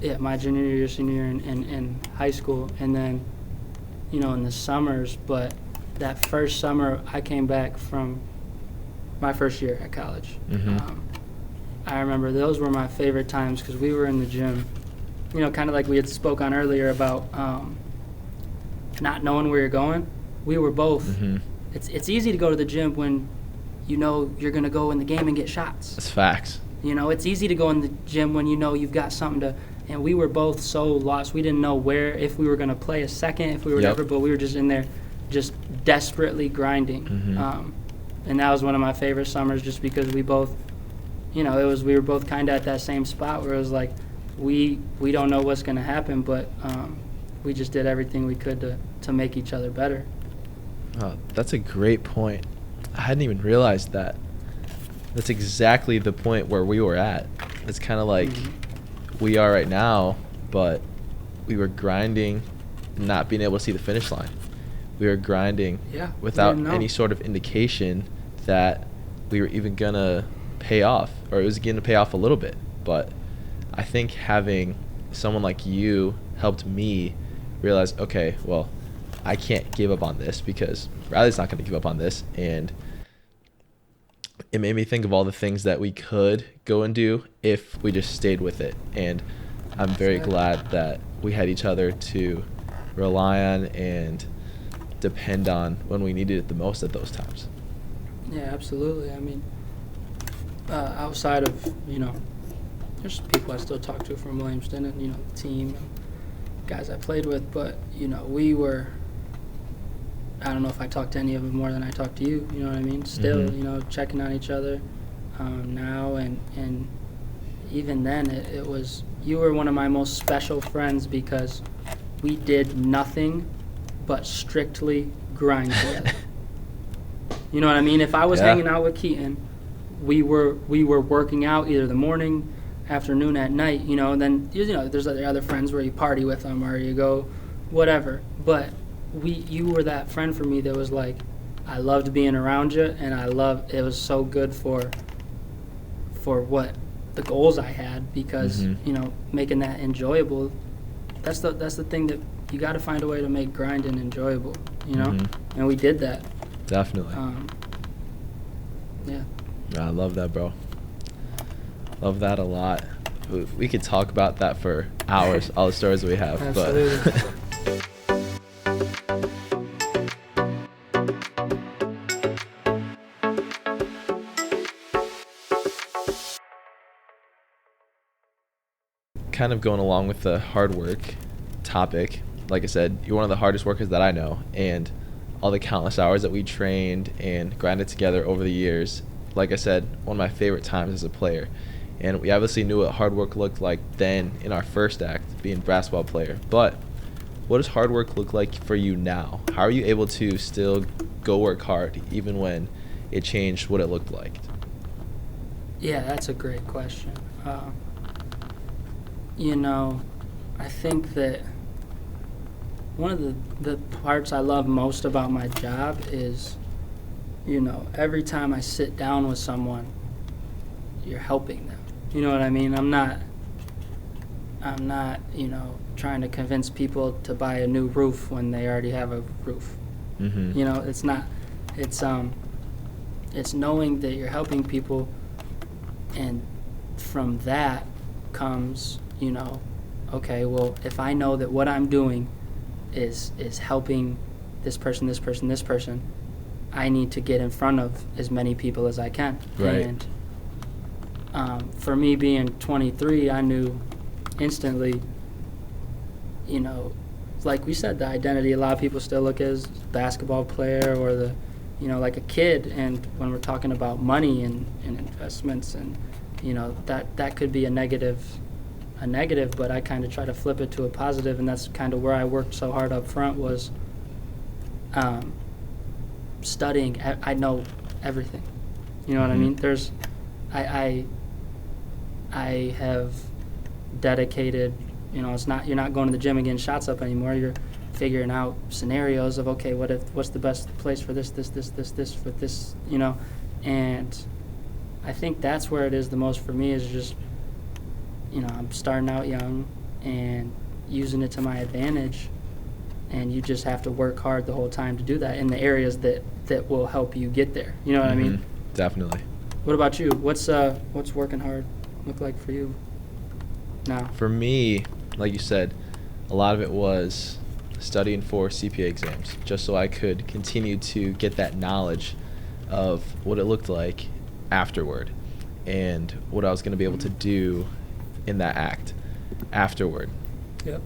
yeah, my junior year, senior year in high school. And then, you know, in the summers. But that first summer, I came back from my first year at college. I remember those were my favorite times because we were in the gym, you know, kind of like we had spoke on earlier about not knowing where you're going. We were both. It's easy to go to the gym when you know you're going to go in the game and get shots. That's facts. You know, it's easy to go in the gym when you know you've got something to, and we were both so lost. We didn't know where, if we were going to play a second, if we were never, but we were just in there just desperately grinding. And that was one of my favorite summers just because we both, you know, we were both kind of at that same spot where it was like, we don't know what's going to happen, but we just did everything we could to make each other better. Oh, that's a great point. I hadn't even realized that. That's exactly the point where we were at. It's kind of like we are right now, but we were grinding, not being able to see the finish line. We were grinding without any sort of indication that we were even going to pay off, or it was going to pay off a little bit. But I think having someone like you helped me realize, okay, well, I can't give up on this because Riley's not going to give up on this. And it made me think of all the things that we could go and do if we just stayed with it. And I'm very glad that we had each other to rely on and depend on when we needed it the most at those times. Yeah, absolutely. I mean, outside of, you know, there's people I still talk to from Williamston and, you know, the team and guys I played with, but, you know, we were, I don't know if I talked to any of them more than I talked to you, you know what I mean? Still, you know, checking on each other now, and even then it was, you were one of my most special friends because we did nothing but strictly grind together. You know what I mean? If I was hanging out with Keaton, we were working out either the morning, afternoon, at night, you know, and then, you know, there's other friends where you party with them or you go whatever. But you were that friend for me that was like, I loved being around you, and it was so good for what the goals I had because, you know, making that enjoyable, that's the thing that you got to find a way to make grinding enjoyable, you know? And we did that. Definitely. Yeah. I love that, bro. Love that a lot. We could talk about that for hours, all the stories we have. Absolutely. Kind of going along with the hard work topic, like I said, you're one of the hardest workers that I know, and all the countless hours that we trained and grinded together over the years, like I said, one of my favorite times as a player. And we obviously knew what hard work looked like then in our first act, being a basketball player. But what does hard work look like for you now? How are you able to still go work hard even when it changed what it looked like? Yeah, that's a great question. You know, I think that one of the parts I love most about my job is, you know, every time I sit down with someone, you're helping them. You know what I mean? I'm I'm not, trying to convince people to buy a new roof when they already have a roof. Mm-hmm. It's not. It's knowing that you're helping people, and from that comes, okay, well, if I know that what I'm doing is helping this person, this person, this person, I need to get in front of as many people as I can. Right. And for me being 23, I knew instantly, like we said, the identity, a lot of people still look as basketball player or the, like a kid. And when we're talking about money and investments and, that could be a negative, but I kind of try to flip it to a positive, and that's kind of where I worked so hard up front was studying. I know everything. You know what I mean? There's, I have dedicated, it's not, you're not going to the gym and getting shots up anymore. You're figuring out scenarios of, okay, what's the best place for this for this, and I think that's where it is the most for me is just, I'm starting out young and using it to my advantage, and you just have to work hard the whole time to do that in the areas that will help you get there. You know what I mean? Definitely. What about you? What's working hard look like for you now? For me, like you said, a lot of it was studying for CPA exams just so I could continue to get that knowledge of what it looked like afterward and what I was going to be able to do in that act afterward. Yep.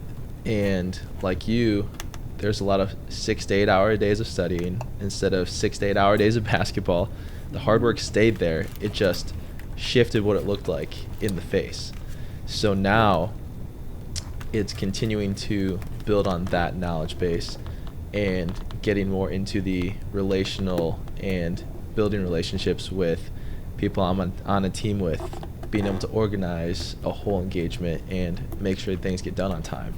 And like you, there's a lot of 6 to 8 hour days of studying instead of 6 to 8 hour days of basketball. The hard work stayed there. It just shifted what it looked like in the face. So now it's continuing to build on that knowledge base and getting more into the relational and building relationships with people I'm on a team with, being able to organize a whole engagement and make sure things get done on time.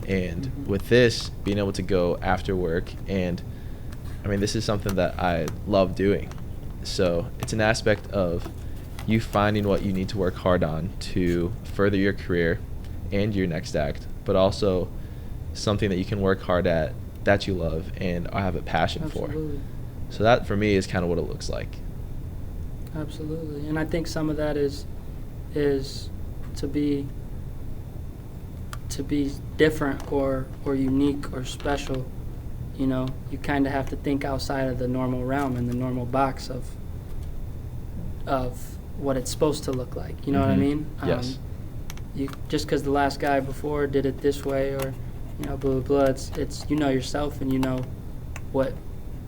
And with this, being able to go after work, and I mean, this is something that I love doing. So it's an aspect of you finding what you need to work hard on to further your career and your next act, but also something that you can work hard at that you love and have a passion Absolutely. for. So that for me is kind of what it looks like. Absolutely. And I think some of that is to be different or unique or special. You kind of have to think outside of the normal realm and the normal box of what it's supposed to look like. You know what I mean? Yes. You just because the last guy before did it this way, or blah blah blah. It's yourself, and what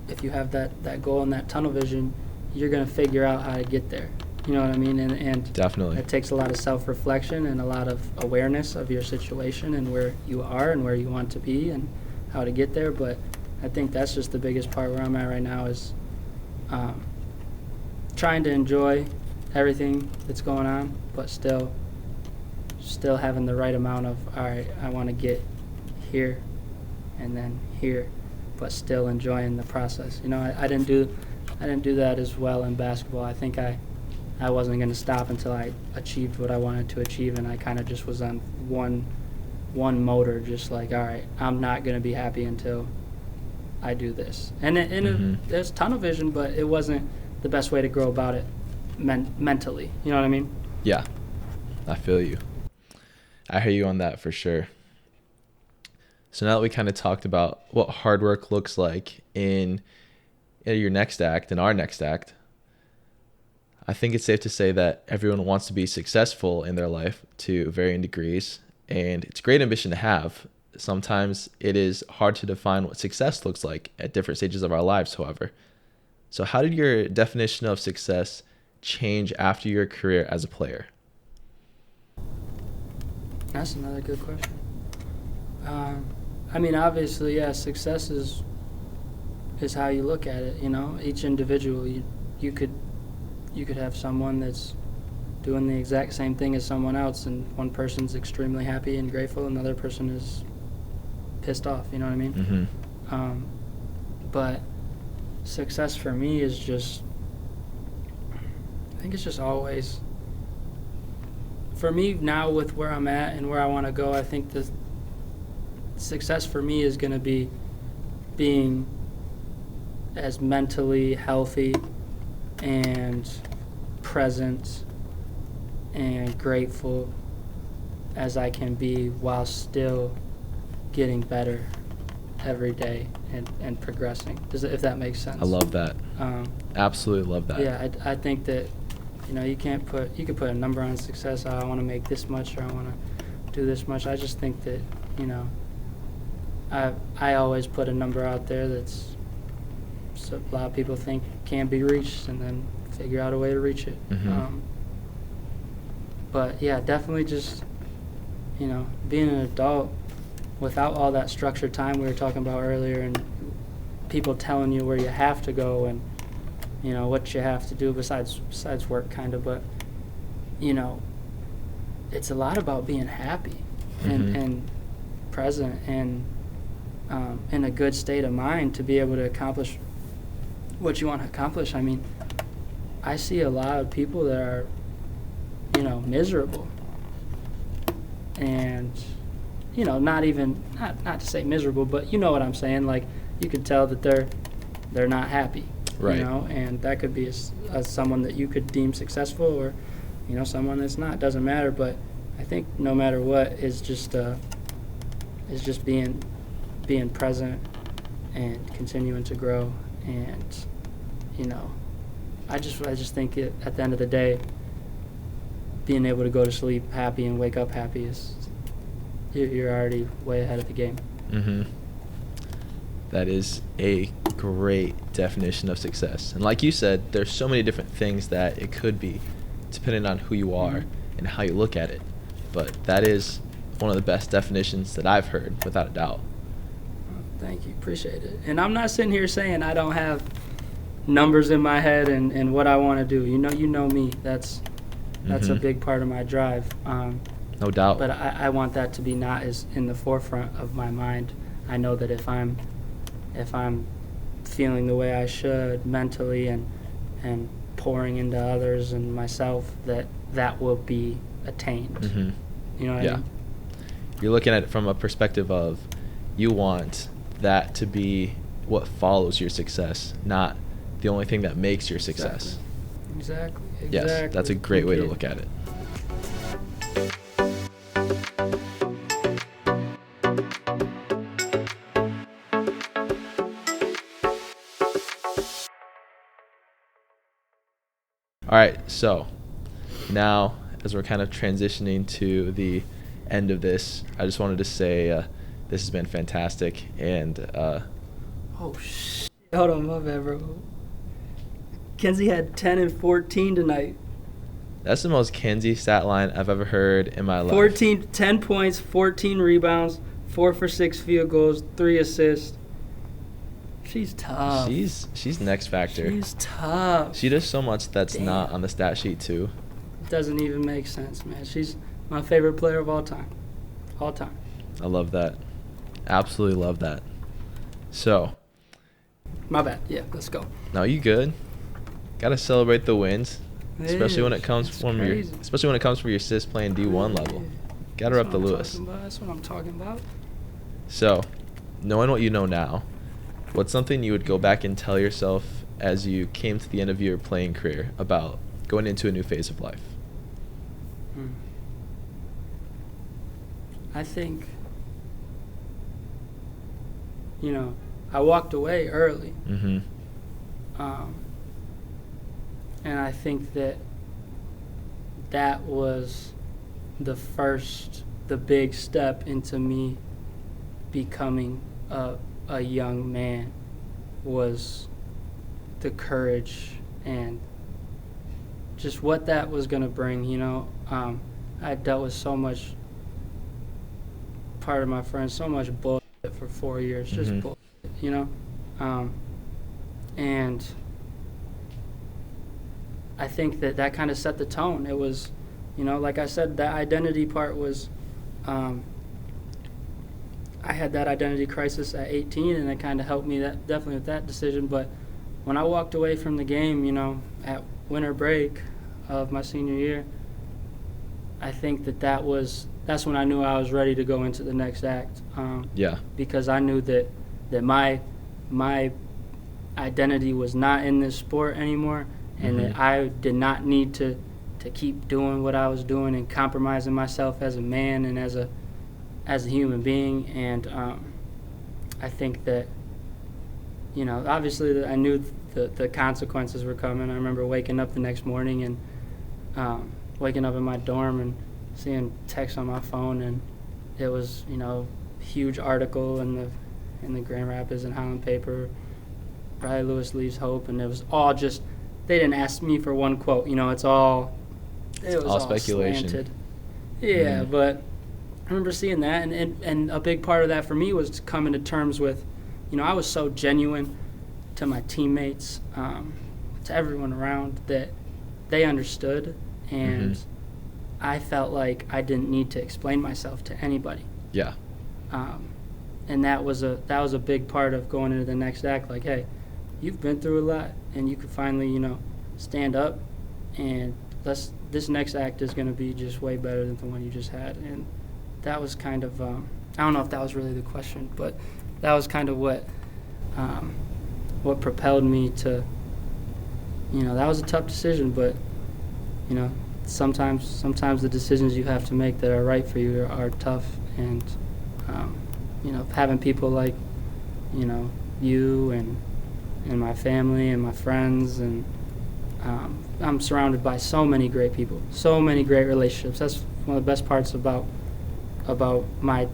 if you have that goal and that tunnel vision, you're gonna figure out how to get there. You know what I mean? And Definitely. It takes a lot of self-reflection and a lot of awareness of your situation and where you are and where you want to be and how to get there. But I think that's just the biggest part where I'm at right now is trying to enjoy everything that's going on, but still having the right amount of, all right, I want to get here and then here, but still enjoying the process. I didn't do that as well in basketball. I think I wasn't going to stop until I achieved what I wanted to achieve, and I kind of just was on one motor, just like, all right, I'm not going to be happy until I do this. And there's tunnel vision, but it wasn't the best way to go about it mentally. You know what I mean? Yeah, I feel you. I hear you on that for sure. So now that we kind of talked about what hard work looks like in your next act, in our next act, I think it's safe to say that everyone wants to be successful in their life to varying degrees, and it's a great ambition to have. Sometimes it is hard to define what success looks like at different stages of our lives, however. So how did your definition of success change after your career as a player? That's another good question. I mean, obviously, yeah, success is how you look at it. Each individual, you could have someone that's doing the exact same thing as someone else, and one person's extremely happy and grateful, and another person is pissed off. You know what I mean? Mm-hmm. But success for me is I think it's just always for me now with where I'm at and where I want to go, I think the success for me is going to be being as mentally healthy and present and grateful as I can be while still getting better every day and progressing. If that makes sense. I love that. Absolutely love that. Yeah, I think that, you could put a number on success. I want to make this much or I want to do this much. I just think that, I always put a number out there that's a lot of people think can't be reached, and then figure out a way to reach it. But yeah, definitely just, being an adult without all that structured time we were talking about earlier, and people telling you where you have to go and, what you have to do besides work kind of, but, it's a lot about being happy and present and in a good state of mind to be able to accomplish what you want to accomplish. I mean, I see a lot of people that are, miserable. And, not to say miserable, but you know what I'm saying. Like, you could tell that they're not happy. Right. And that could be someone that you could deem successful, or, someone that's not. Doesn't matter. But I think no matter what is just being present and continuing to grow. And, I just think at the end of the day, being able to go to sleep happy and wake up happy is, you're already way ahead of the game. That is a great definition of success. And like you said, there's so many different things that it could be, depending on who you are and how you look at it. But that is one of the best definitions that I've heard, without a doubt. Thank you. Appreciate it. And I'm not sitting here saying I don't have numbers in my head and what I want to do. You know me. That's a big part of my drive. No doubt. But I want that to be not as in the forefront of my mind. I know that if I'm feeling the way I should mentally and pouring into others and myself, that will be attained. You know what I mean? You're looking at it from a perspective of, you want that to be what follows your success, not the only thing that makes your success. Exactly. Yes, that's a great way to look at it. All right, so now as we're kind of transitioning to the end of this, I just wanted to say this has been fantastic, and hold on, my bad, bro. Kenzie had 10 and 14 tonight. That's the most Kenzie stat line I've ever heard in my life. 10 points, 14 rebounds, 4 for 6 field goals, 3 assists. She's tough. She's next factor. She's tough. She does so much that's not on the stat sheet too. It doesn't even make sense, man. She's my favorite player of all time. All time. I love that. Absolutely love that. So. My bad. Yeah, let's go. No, you good. Gotta celebrate the wins, especially when it comes from your sis playing D1 level. Gotta rep the Lewis. That's what I'm talking about. So, knowing what you know now, what's something you would go back and tell yourself as you came to the end of your playing career about going into a new phase of life? I think, I walked away early. And I think that was the big step into me becoming a young man, was the courage and just what that was going to bring. I dealt with so much, part of my friends, so much bullshit for 4 years, just bullshit, and I think that kind of set the tone. It was, like I said, that identity part was, I had that identity crisis at 18, and it kind of helped me definitely with that decision. But when I walked away from the game, at winter break of my senior year, I think that's when I knew I was ready to go into the next act. Because I knew that my identity was not in this sport anymore, and that I did not need to keep doing what I was doing and compromising myself as a man and as a human being. And I think that, obviously I knew the consequences were coming. I remember waking up the next morning and waking up in my dorm and seeing text on my phone, and it was, huge article in the Grand Rapids and Highland paper, Riley Lewis leaves Hope, and it was all just, they didn't ask me for one quote, it was all speculation. Slanted. Yeah, but I remember seeing that, and a big part of that for me was coming to terms with, I was so genuine to my teammates, to everyone around, that they understood, and I felt like I didn't need to explain myself to anybody. Yeah. And that was a big part of going into the next act. Like, hey, you've been through a lot, and you could finally, stand up, and this next act is going to be just way better than the one you just had. And that was kind of, I don't know if that was really the question, but that was kind of what propelled me to, that was a tough decision, but, sometimes the decisions you have to make that are right for you are tough. And, having people like, you and my family and my friends, and I'm surrounded by so many great people, so many great relationships. That's one of the best parts about my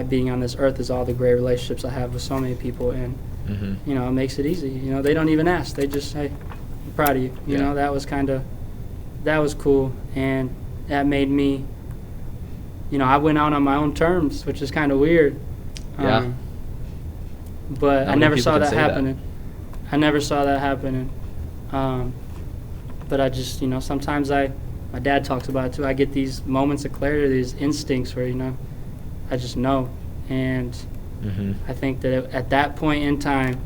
being on this earth, is all the great relationships I have with so many people. And it makes it easy. They don't even ask. They just say, I'm proud of you. That was cool, and that made me, I went out on my own terms, which is kind of weird. But I never saw that happening. But I just, sometimes my dad talks about it too. I get these moments of clarity, these instincts where, I just know. And I think that at that point in time,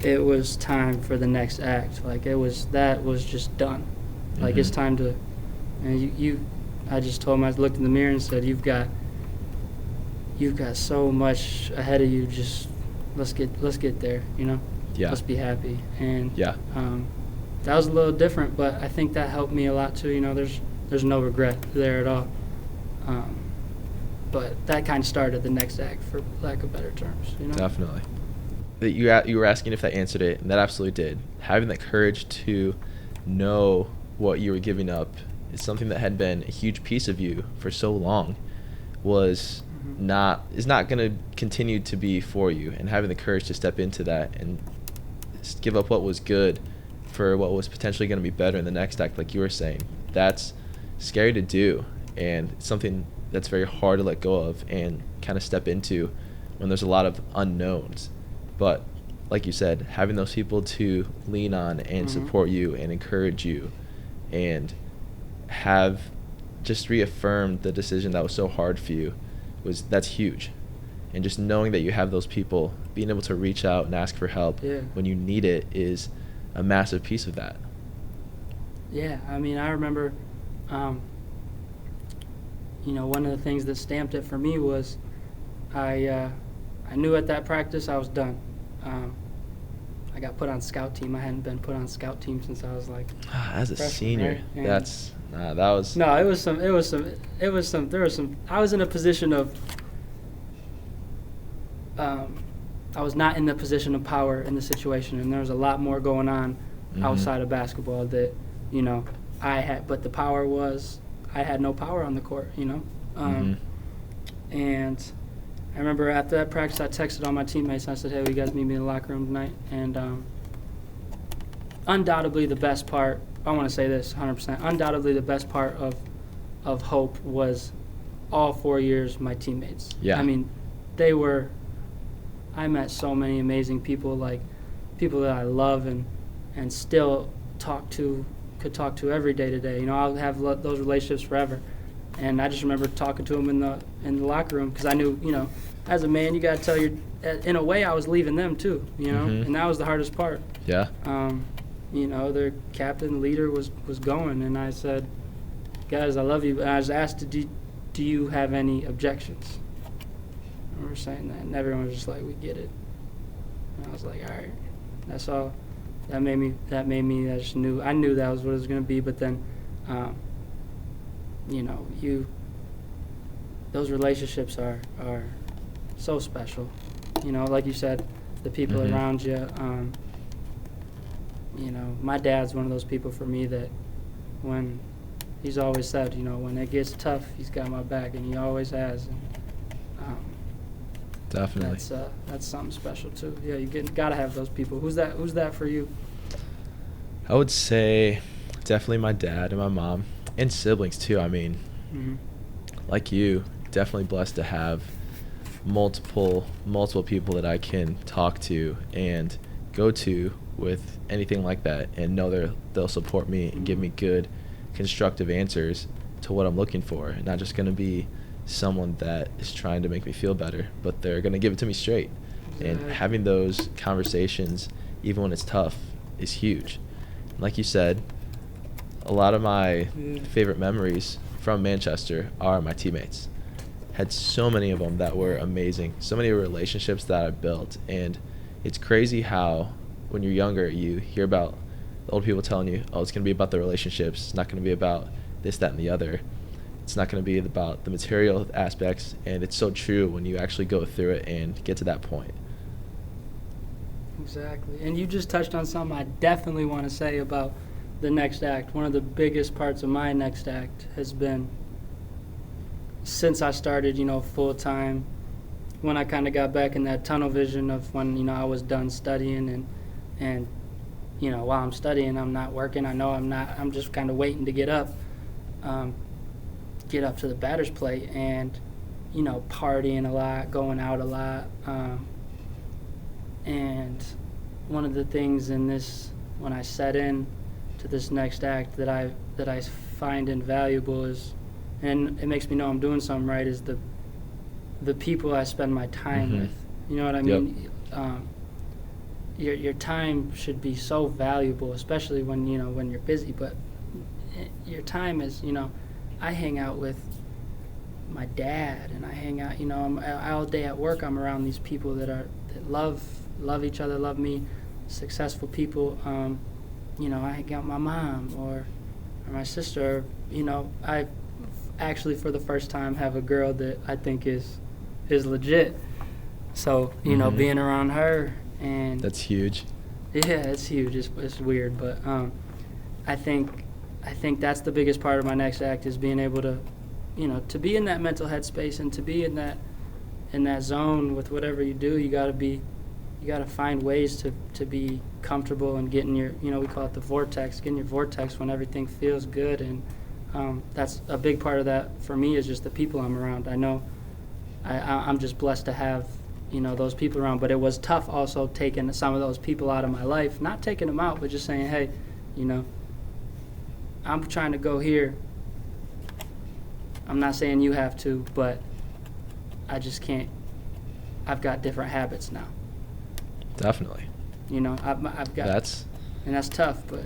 it was time for the next act. Like, that was just done. Like, it's time to, and I just told him, I looked in the mirror and said, you've got so much ahead of you. Just let's get there, Let's be happy. And that was a little different, but I think that helped me a lot too. There's no regret there at all. But that kind of started the next act, for lack of better terms. Definitely. You were asking if that answered it, and that absolutely did. Having that courage to know what you were giving up is something that had been a huge piece of you for so long, is not going to continue to be for you. And having the courage to step into that and give up what was good for what was potentially going to be better in the next act, like you were saying, that's scary to do, and it's something that's very hard to let go of and kind of step into when there's a lot of unknowns. But like you said, having those people to lean on and support you and encourage you, and have just reaffirmed the decision that was so hard for you, that's huge. And just knowing that you have those people, being able to reach out and ask for help when you need it, is a massive piece of that. Yeah, I mean, I remember, one of the things that stamped it for me was I knew at that practice I was done. I got put on scout team. I hadn't been put on scout team since I was like as a freshman, senior. Right? That was no. It was some. There was some. I was in a position of. I was not in the position of power in the situation, and there was a lot more going on outside of basketball that, I had. But the power was, I had no power on the court, And I remember after that practice, I texted all my teammates. And I said, "Hey, will you guys meet me in the locker room tonight?" And undoubtedly the best part, I want to say this 100%, undoubtedly the best part of Hope was all 4 years my teammates. Yeah. I mean, I met so many amazing people, like people that I love and still could talk to every day today. I'll have those relationships forever. And I just remember talking to them in the locker room, because I knew, as a man, you got to tell in a way I was leaving them too, and that was the hardest part. Yeah. Their captain, leader was going, and I said, guys, I love you. And I was asked, do you have any objections? And we were saying that, and everyone was just like, we get it. And I was like, all right, that's all. That made me. I just knew. I knew that was what it was gonna be. But then, those relationships are so special. Like you said, the people around you. My dad's one of those people for me that when he's always said, when it gets tough, he's got my back, and he always has. And, definitely. That's something special too. Yeah, gotta have those people. Who's that for you? I would say definitely my dad and my mom and siblings too. I mean, like you, definitely blessed to have multiple people that I can talk to and go to with anything like that, and know they'll support me and give me good, constructive answers to what I'm looking for. Not just going to be someone that is trying to make me feel better, but they're going to give it to me straight. And having those conversations, even when it's tough, is huge. Like you said, a lot of my favorite memories from Manchester are my teammates. Had so many of them that were amazing, so many relationships that I built. And it's crazy how when you're younger, you hear about the old people telling you, oh, it's going to be about the relationships, it's not going to be about this, that, and the other. It's not going to be about the material aspects. And it's so true when you actually go through it and get to that point. Exactly. And you just touched on something I definitely want to say about the next act. One of the biggest parts of my next act has been, since I started, full time, when I kind of got back in that tunnel vision of when, I was done studying and while I'm studying, I'm not working. I know I'm just kind of waiting to get up to the batter's plate and, partying a lot, going out a lot. And one of the things when I set in to this next act that I find invaluable is, and it makes me know I'm doing something right, is the people I spend my time with. You know what I mean? Your time should be so valuable, especially when you're busy. But your time is, I hang out with my dad, and I hang out. I'm all day at work. I'm around these people that love each other, love me, successful people. I hang out with my mom or my sister. I actually for the first time have a girl that I think is legit. So being around her, and that's huge. Yeah, it's huge. It's weird, but I think that's the biggest part of my next act is being able to to be in that mental headspace and to be in that zone with whatever you do. You gotta find ways to be comfortable and get in your, we call it the vortex, get in your vortex when everything feels good. And that's a big part of that for me is just the people I'm around. I know I'm just blessed to have, those people around, but it was tough also taking some of those people out of my life, not taking them out, but just saying, hey, I'm trying to go here. I'm not saying you have to, but I just can't. I've got different habits now. Definitely. I've got that's, and that's tough, but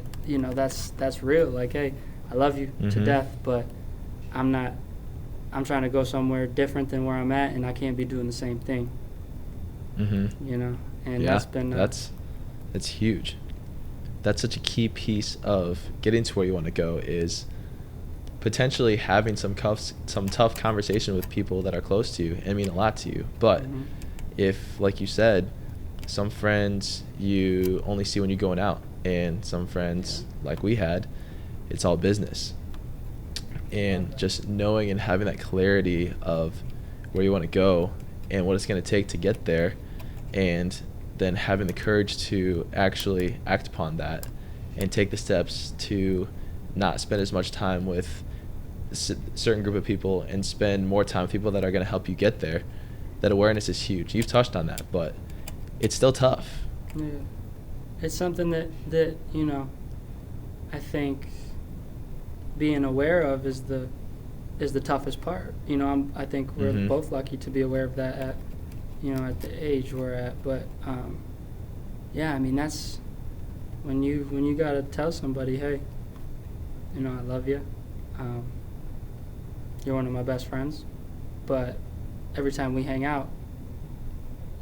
that's real. Like, hey, I love you to death, but I'm trying to go somewhere different than where I'm at, and I can't be doing the same thing. And that's been that's huge. That's such a key piece of getting to where you want to go is potentially having some tough conversation with people that are close to you and mean a lot to you. But if, like you said, some friends you only see when you're going out, and some friends like we had, it's all business. And just knowing and having that clarity of where you want to go and what it's going to take to get there, and then having the courage to actually act upon that and take the steps to not spend as much time with a certain group of people and spend more time with people that are going to help you get there. That awareness is huge. You've touched on that, but it's still tough. Yeah. It's something that I think being aware of is the toughest part. I think we're both lucky to be aware of that at at the age we're at. But that's when you gotta tell somebody, hey, I love you. you're one of my best friends, but every time we hang out,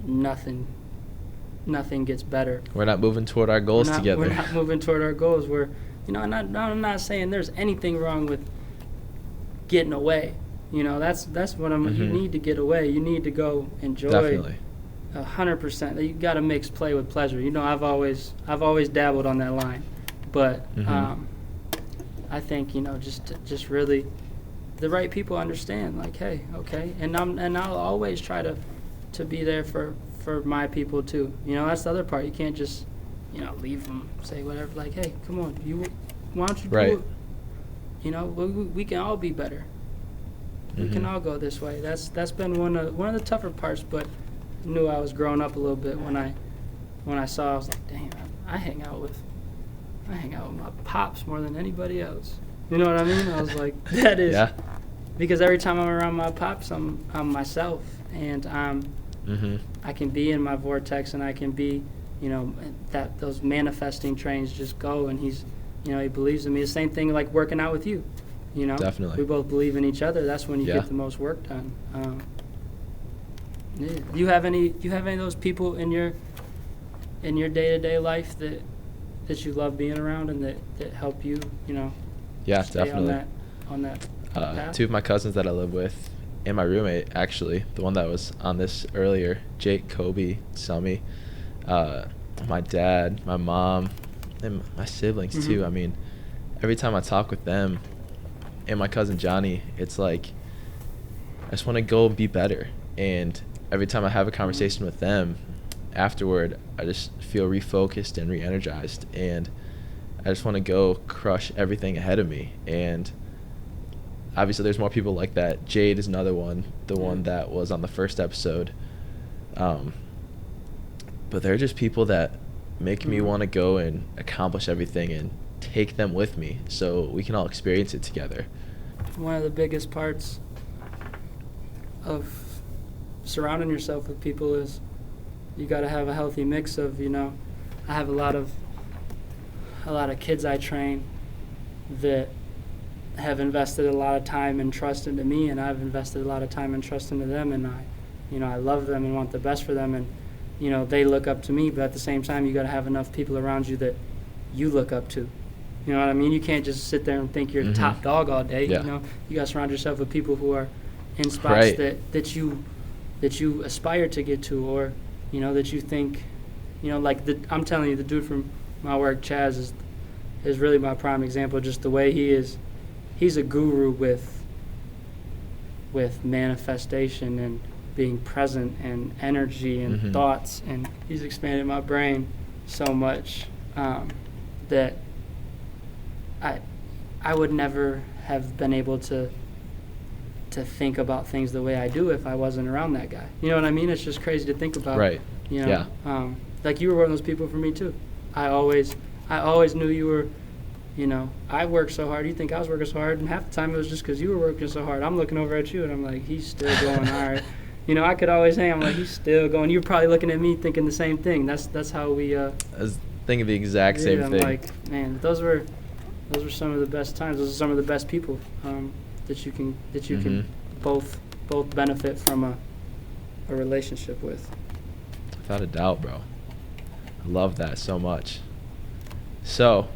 nothing gets better. We're not moving toward our goals together. We're not moving toward our goals. We're, I'm not saying there's anything wrong with getting away. That's what you need to get away. You need to go enjoy. Definitely. 100%. You got to mix play with pleasure. I've always dabbled on that line, but I think just really the right people understand. Like, hey, okay, and I'll always try to be there for my people too. That's the other part. You can't just leave them, say whatever. Like, hey, come on, why don't you do it? We can all be better. We can all go this way. That's been one of the tougher parts, but knew I was growing up a little bit when I saw. I was like, damn, I hang out with my pops more than anybody else. You know what I mean? I was like, that is because every time I'm around my pops, I'm myself, and I can be in my vortex, and I can be, that those manifesting trains just go, and he's, he believes in me. The same thing like working out with you. Definitely. We both believe in each other. That's when you get the most work done. Do you have any of those people in your day-to-day life that you love being around and that help you, Yeah, stay definitely. on that path? 2 of my cousins that I live with, and my roommate, actually, the one that was on this earlier, Jake, Kobe, Summy, my dad, my mom, and my siblings too. I mean, every time I talk with them and my cousin Johnny, it's like I just want to go and be better. And every time I have a conversation with them afterward, I just feel refocused and re-energized, and I just want to go crush everything ahead of me. And obviously there's more people like that. Jade is another one, the one that was on the first episode. But they're just people that make me want to go and accomplish everything and take them with me so we can all experience it together. One of the biggest parts of surrounding yourself with people is you got to have a healthy mix of, I have a lot of kids I train that have invested a lot of time and trust into me, and I've invested a lot of time and trust into them, and I love them and want the best for them, and they look up to me. But at the same time, you got to have enough people around you that you look up to. You know what I mean? You can't just sit there and think you're the top dog all day. You got to surround yourself with people who are in spots that you aspire to get to, or that you think, like I'm telling you, the dude from my work, Chaz, is really my prime example. Just the way he is, he's a guru with manifestation and being present and energy and thoughts, and he's expanded my brain so much that I would never have been able to think about things the way I do if I wasn't around that guy. You know what I mean? It's just crazy to think about. Right. Like you were one of those people for me too. I always knew you were, I worked so hard. You think I was working so hard, and half the time it was just because you were working so hard. I'm looking over at you, and I'm like, he's still going all right. I could always hang. I'm like, he's still going. You're probably looking at me thinking the same thing. That's how we. I was thinking the exact same thing. I'm like, man, those were some of the best times. Those are some of the best people that you can both benefit from a relationship with. Without a doubt, bro. I love that so much. So,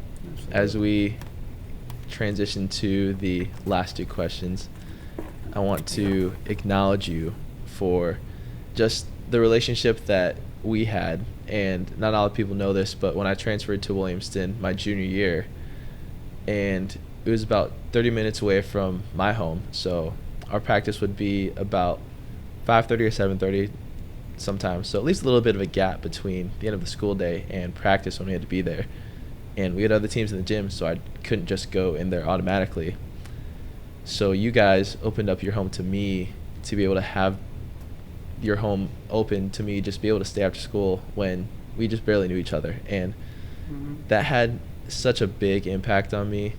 as we transition to the last 2 questions, I want to acknowledge you for just the relationship that we had. And not a lot of people know this, but when I transferred to Williamston my junior year, and it was about 30 minutes away from my home, so our practice would be about 5:30 or 7:30 sometimes, so at least a little bit of a gap between the end of the school day and practice when we had to be there. And we had other teams in the gym, so I couldn't just go in there automatically. So you guys opened up your home to me to be able to have your home open to me, just be able to stay after school when we just barely knew each other. And that had such a big impact on me,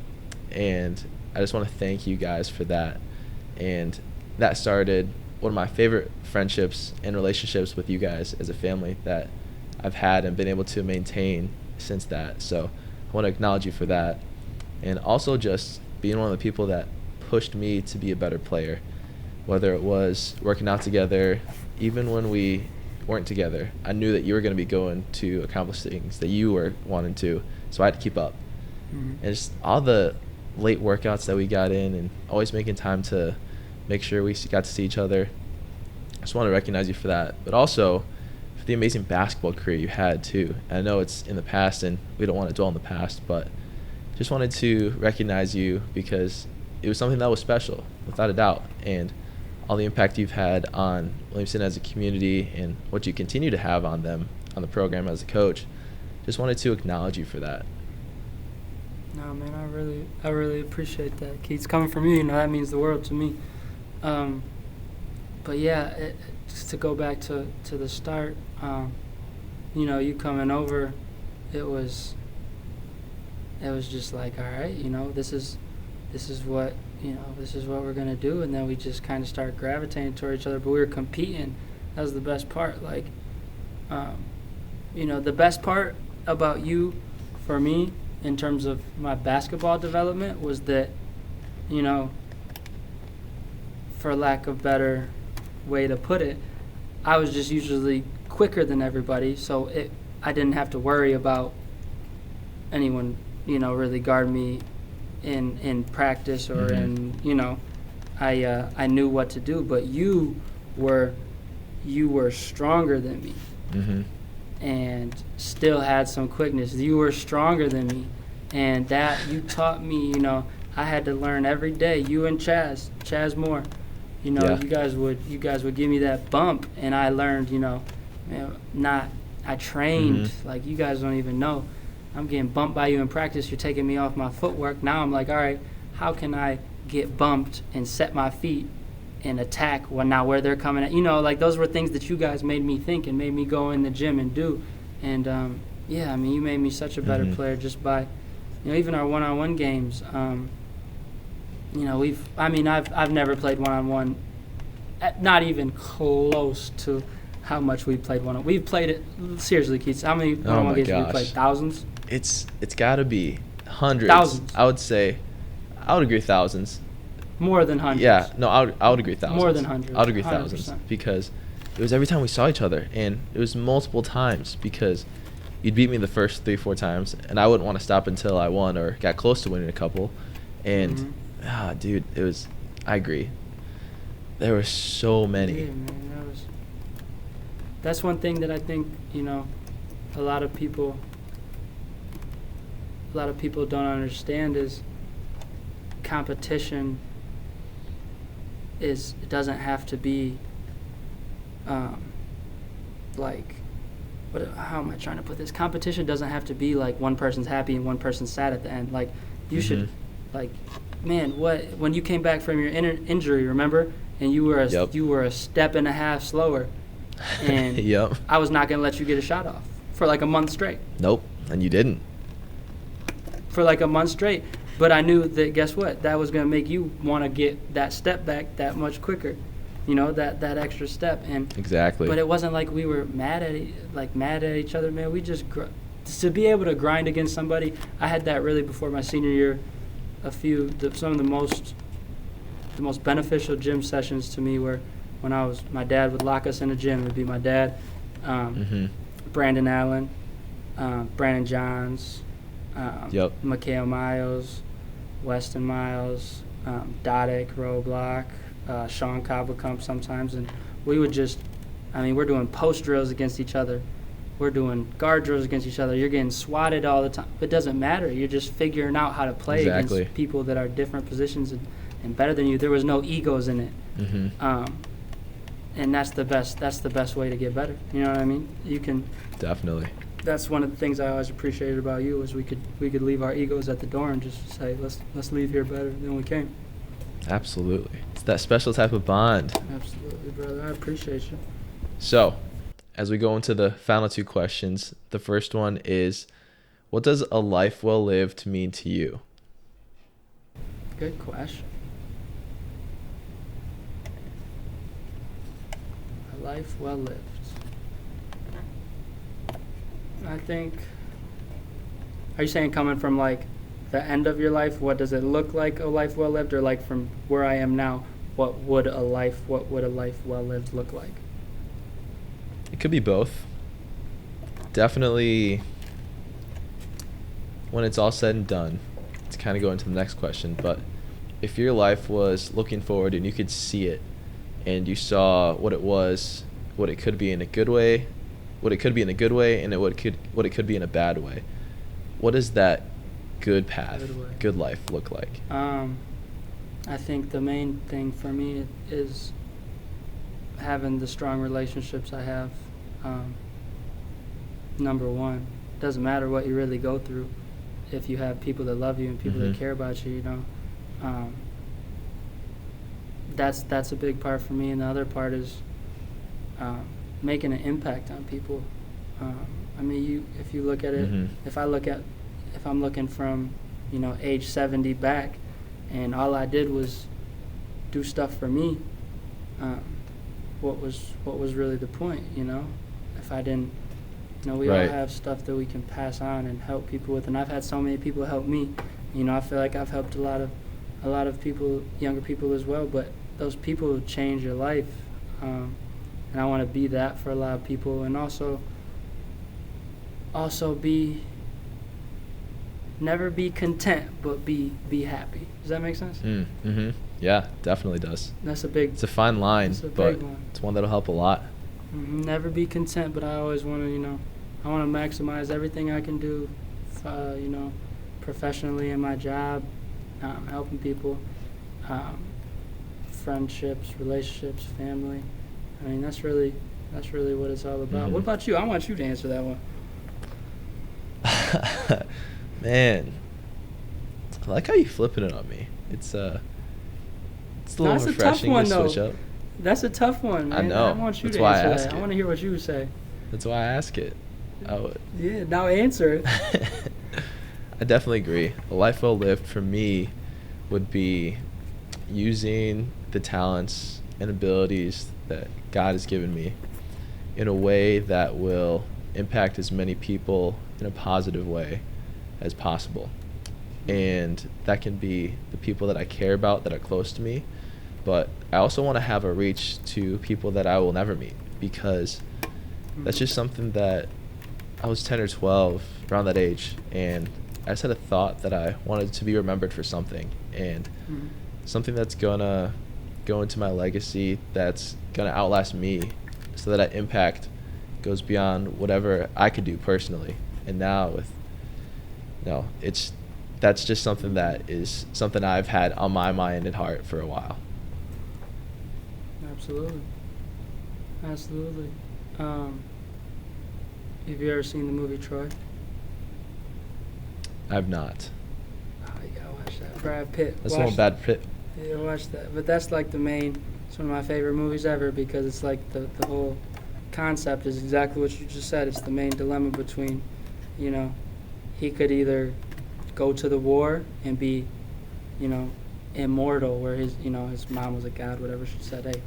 and I just want to thank you guys for that. And that started one of my favorite friendships and relationships with you guys as a family that I've had and been able to maintain since that. So I want to acknowledge you for that, and also just being one of the people that pushed me to be a better player. Whether it was working out together, even when we weren't together, I knew that you were going to be going to accomplish things that you were wanting to, so I had to keep up. And just all the late workouts that we got in and always making time to make sure we got to see each other. I just want to recognize you for that, but also for the amazing basketball career you had too. And I know it's in the past and we don't want to dwell on the past, but just wanted to recognize you because it was something that was special, without a doubt. And all the impact you've had on Williamston as a community and what you continue to have on them, on the program as a coach. Just wanted to acknowledge you for that. No, man, I really appreciate that. Keith's coming from you, that means the world to me. But yeah, just to go back to the start, you coming over, it was just like, all right, this is what we're gonna do, and then we just kind of start gravitating toward each other. But we were competing. That was the best part. Like, the best part about you, for me, in terms of my basketball development, was that, for lack of better way to put it, I was just usually quicker than everybody, so I didn't have to worry about anyone, really guard me in practice or in, I knew what to do. But you were stronger than me, and still had some quickness. You were stronger than me, and that you taught me. I had to learn every day. You and Chaz Moore, you guys would give me that bump, and I learned. I trained like you guys don't even know. I'm getting bumped by you in practice. You're taking me off my footwork. Now I'm like, all right, how can I get bumped and set my feet and attack where they're coming at? Like those were things that you guys made me think and made me go in the gym and do. And you made me such a better player just by, even our one-on-one games. I've never played one-on-one, not even close to how much we played one-on-one. We've played it, seriously, Keith, how many one-on-one games have we played? Thousands? It's got to be hundreds. Thousands. I would agree thousands. More than hundreds. Yeah, no, I would agree thousands. More than hundreds. I would agree thousands 100%. Because it was every time we saw each other, and it was multiple times because you'd beat me the first 3-4 times, and I wouldn't want to stop until I won or got close to winning a couple. And, dude, I agree. There were so many. Yeah, man, that's one thing that I think, a lot of people don't understand is competition it doesn't have to be how am I trying to put this? Competition doesn't have to be like one person's happy and one person's sad at the end. Like you should, when you came back from your injury, remember, and you were a step and a half slower, and I was not gonna let you get a shot off for like a month straight. Nope, and you didn't. For like a month straight, but I knew that, guess what? That was gonna make you want to get that step back that much quicker. That extra step. And exactly. But it wasn't like we were mad at each other, man. We just to be able to grind against somebody. I had that really before my senior year. Some of the most beneficial gym sessions to me were when my dad would lock us in a gym. It would be my dad, Brandon Allen, Brandon Johns, Mikhail Miles, Weston Miles, Doddick, Roblox, Sean Cobb would come sometimes, and we would just, we're doing post drills against each other. We're doing guard drills against each other. You're getting swatted all the time. It doesn't matter. You're just figuring out how to play against people that are different positions and better than you. There was no egos in it. And that's the best way to get better. You know what I mean? You can definitely. That's one of the things I always appreciated about you was we could leave our egos at the door and just say let's leave here better than we came. Absolutely. It's that special type of bond. Absolutely, brother. I appreciate you. So, as we go into the final two questions, the first one is, what does a life well lived mean to you? Good question. A life well lived. I think, are you saying coming from like the end of your life, what does it look like a life well lived, or like from where I am now, what would a life well lived look like? It could be both. Definitely, when it's all said and done, to kind of go into the next question, but if your life was looking forward and you could see it and you saw what it was, what it could be in a good way, what it could be in a good way, and what it could be in a bad way, what does that good path, good life look like? I think the main thing for me is having the strong relationships I have. Number one, doesn't matter what you really go through, if you have people that love you and people that care about you, that's a big part for me. And the other part is making an impact on people. I mean, if you look at it, if I'm looking from, age 70 back, and all I did was do stuff for me, what was really the point, If I didn't, we all have stuff that we can pass on and help people with, and I've had so many people help me. I feel like I've helped a lot of people, younger people as well, but those people change your life, and I want to be that for a lot of people, and also never be content, but be happy. Does that make sense? Yeah, definitely does. It's a fine line, but it's one that'll help a lot. Never be content, but I always want to, I want to maximize everything I can do, professionally in my job, helping people, friendships, relationships, family. I mean, that's really what it's all about. What about you? I want you to answer that one. Man, I like how you flipping it on me. It's a little refreshing to switch up. That's a tough one, man. I know. I want you That's to why answer I ask that. it. I want to hear what you say. That's why I ask it. Yeah, now answer it. I definitely agree. A life well lived for me would be using the talents and abilities that God has given me in a way that will impact as many people in a positive way as possible. And that can be the people that I care about, that are close to me, but I also want to have a reach to people that I will never meet, because that's just something that I was 10 or 12, around that age, and I just had a thought that I wanted to be remembered for something, and something that's gonna go into my legacy, that's gonna outlast me, so that that impact goes beyond whatever I could do personally. And now that's just something that is something I've had on my mind and heart for a while. Absolutely. Have you ever seen the movie Troy? I've not. Oh, you gotta watch that. Brad Pitt. That's one Brad Pitt. Yeah, watch that. But that's like it's one of my favorite movies ever, because it's like the whole concept is exactly what you just said. It's the main dilemma between, he could either go to the war and be, immortal, where his mom was a god, whatever she said. Hey,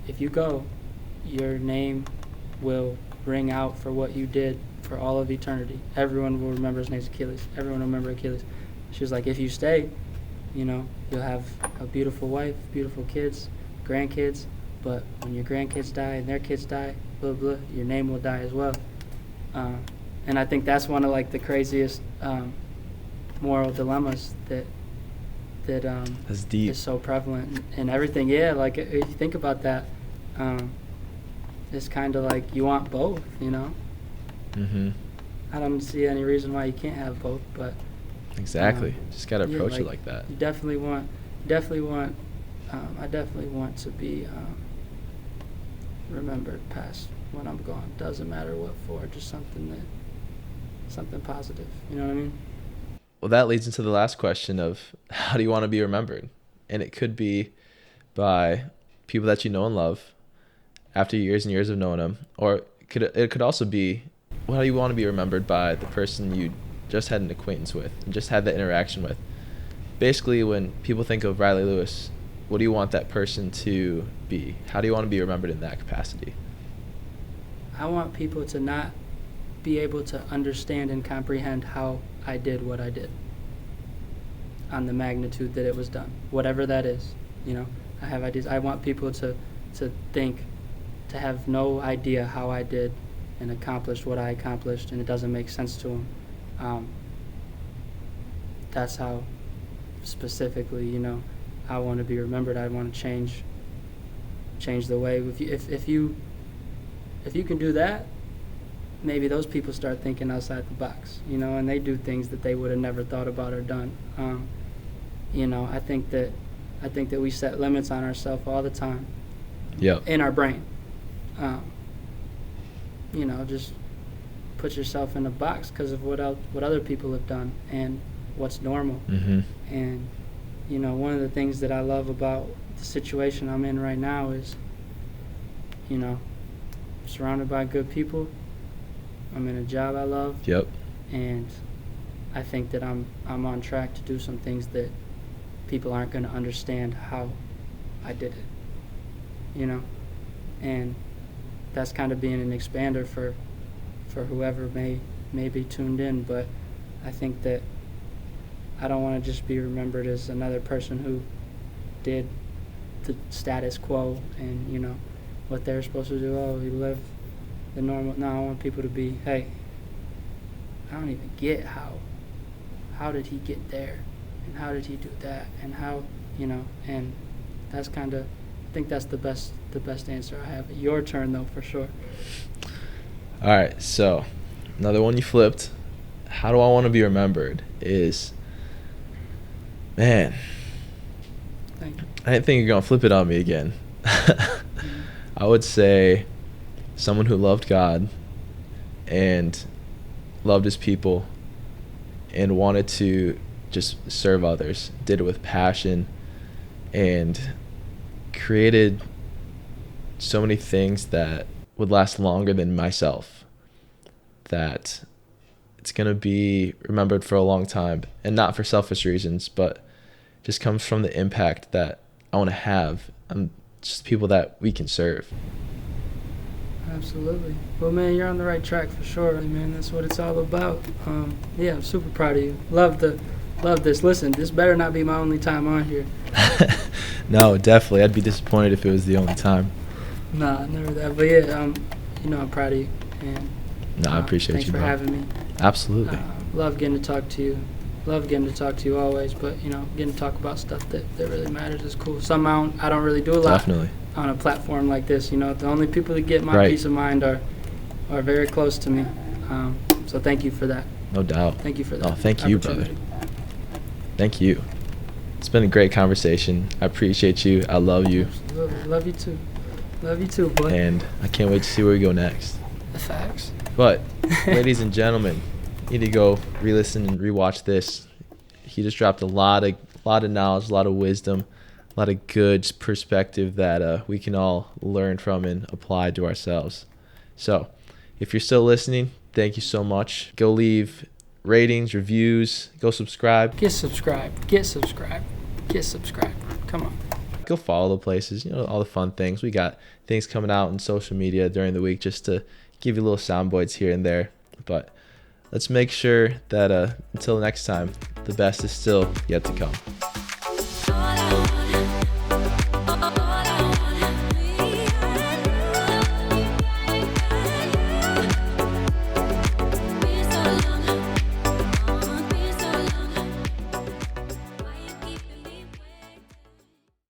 if you go, your name will ring out for what you did for all of eternity. Everyone will remember his name's Achilles. Everyone will remember Achilles. She was like, if you stay, you'll have a beautiful wife, beautiful kids, grandkids, but when your grandkids die and their kids die, blah, blah, your name will die as well. And I think that's one of the craziest moral dilemmas that that's deep. Is so prevalent and everything. Yeah, if you think about that, it's kind of like you want both, I don't see any reason why you can't have both, but exactly. Just gotta approach it like that. You definitely want. I definitely want to be remembered past when I'm gone. Doesn't matter what for. Just something positive. You know what I mean? Well, that leads into the last question of how do you want to be remembered? And it could be by people that you know and love after years and years of knowing them, or it could also be how do you want to be remembered by the person you just had an acquaintance with and just had that interaction with. Basically, when people think of Riley Lewis, what do you want that person to be? How do you want to be remembered in that capacity? I want people to not be able to understand and comprehend how I did what I did. on the magnitude that it was done, whatever that is. You know, I have ideas. I want people to think, to have no idea how I did and accomplished what I accomplished, and it doesn't make sense to them. That's how specifically, you know, I want to be remembered. I want to change the way. If you can do that, maybe those people start thinking outside the box, you know, and they do things that they would have never thought about or done. You know, I think that we set limits on ourselves all the time. Yeah. In our brain. You know, just put yourself in a box because of what other people have done and what's normal. Mm-hmm. And, you know, one of the things that I love about the situation I'm in right now is, you know, I'm surrounded by good people. I'm in a job I love. Yep. And I think that I'm on track to do some things that people aren't going to understand how I did it. You know? And that's kind of being an expander for whoever may be tuned in. But I think that I don't want to just be remembered as another person who did the status quo and, you know, what they're supposed to do. Oh, you live the normal. No, I want people to be, hey, I don't even get how did he get there, and how did he do that, and how, you know, and that's kind of, I think that's the best answer I have. Your turn, though, for sure. All right, so another one you flipped. How do I want to be remembered is, man, Thank you. I didn't think you're going to flip it on me again. I would say someone who loved God and loved his people and wanted to just serve others, did it with passion, and created so many things that would last longer than myself, that it's going to be remembered for a long time, and not for selfish reasons, but just comes from the impact that I want to have on just people that we can serve. Absolutely. Well, man, you're on the right track for sure, man. That's what it's all about. Yeah, I'm super proud of you. Love this. Listen, this better not be my only time on here. No, definitely. I'd be disappointed if it was the only time. Nah, never that. But yeah, you know, I'm proud of you. And No, I appreciate you, bro. Thanks for having me. Absolutely. Love getting to talk to you. Love getting to talk to you always. But, you know, getting to talk about stuff that really matters is cool. Somehow I don't really do a lot. Definitely. On a platform like this, you know, the only people that get my peace of mind are very close to me. So thank you for that. No doubt. Thank you for that. Oh, thank you, brother. Thank you. It's been a great conversation. I appreciate you. I love you. Absolutely. Love you too. Love you too, boy. And I can't wait to see where we go next. The facts. But, ladies and gentlemen, you need to go re-listen and rewatch this. He just dropped a lot of knowledge, a lot of wisdom, a lot of good perspective that we can all learn from and apply to ourselves. So, if you're still listening, thank you so much. Go leave ratings, reviews, go subscribe. Get subscribed. Come on. Go follow the places, you know, all the fun things. We got things coming out on social media during the week just to give you little sound bites here and there. But let's make sure that until next time, the best is still yet to come.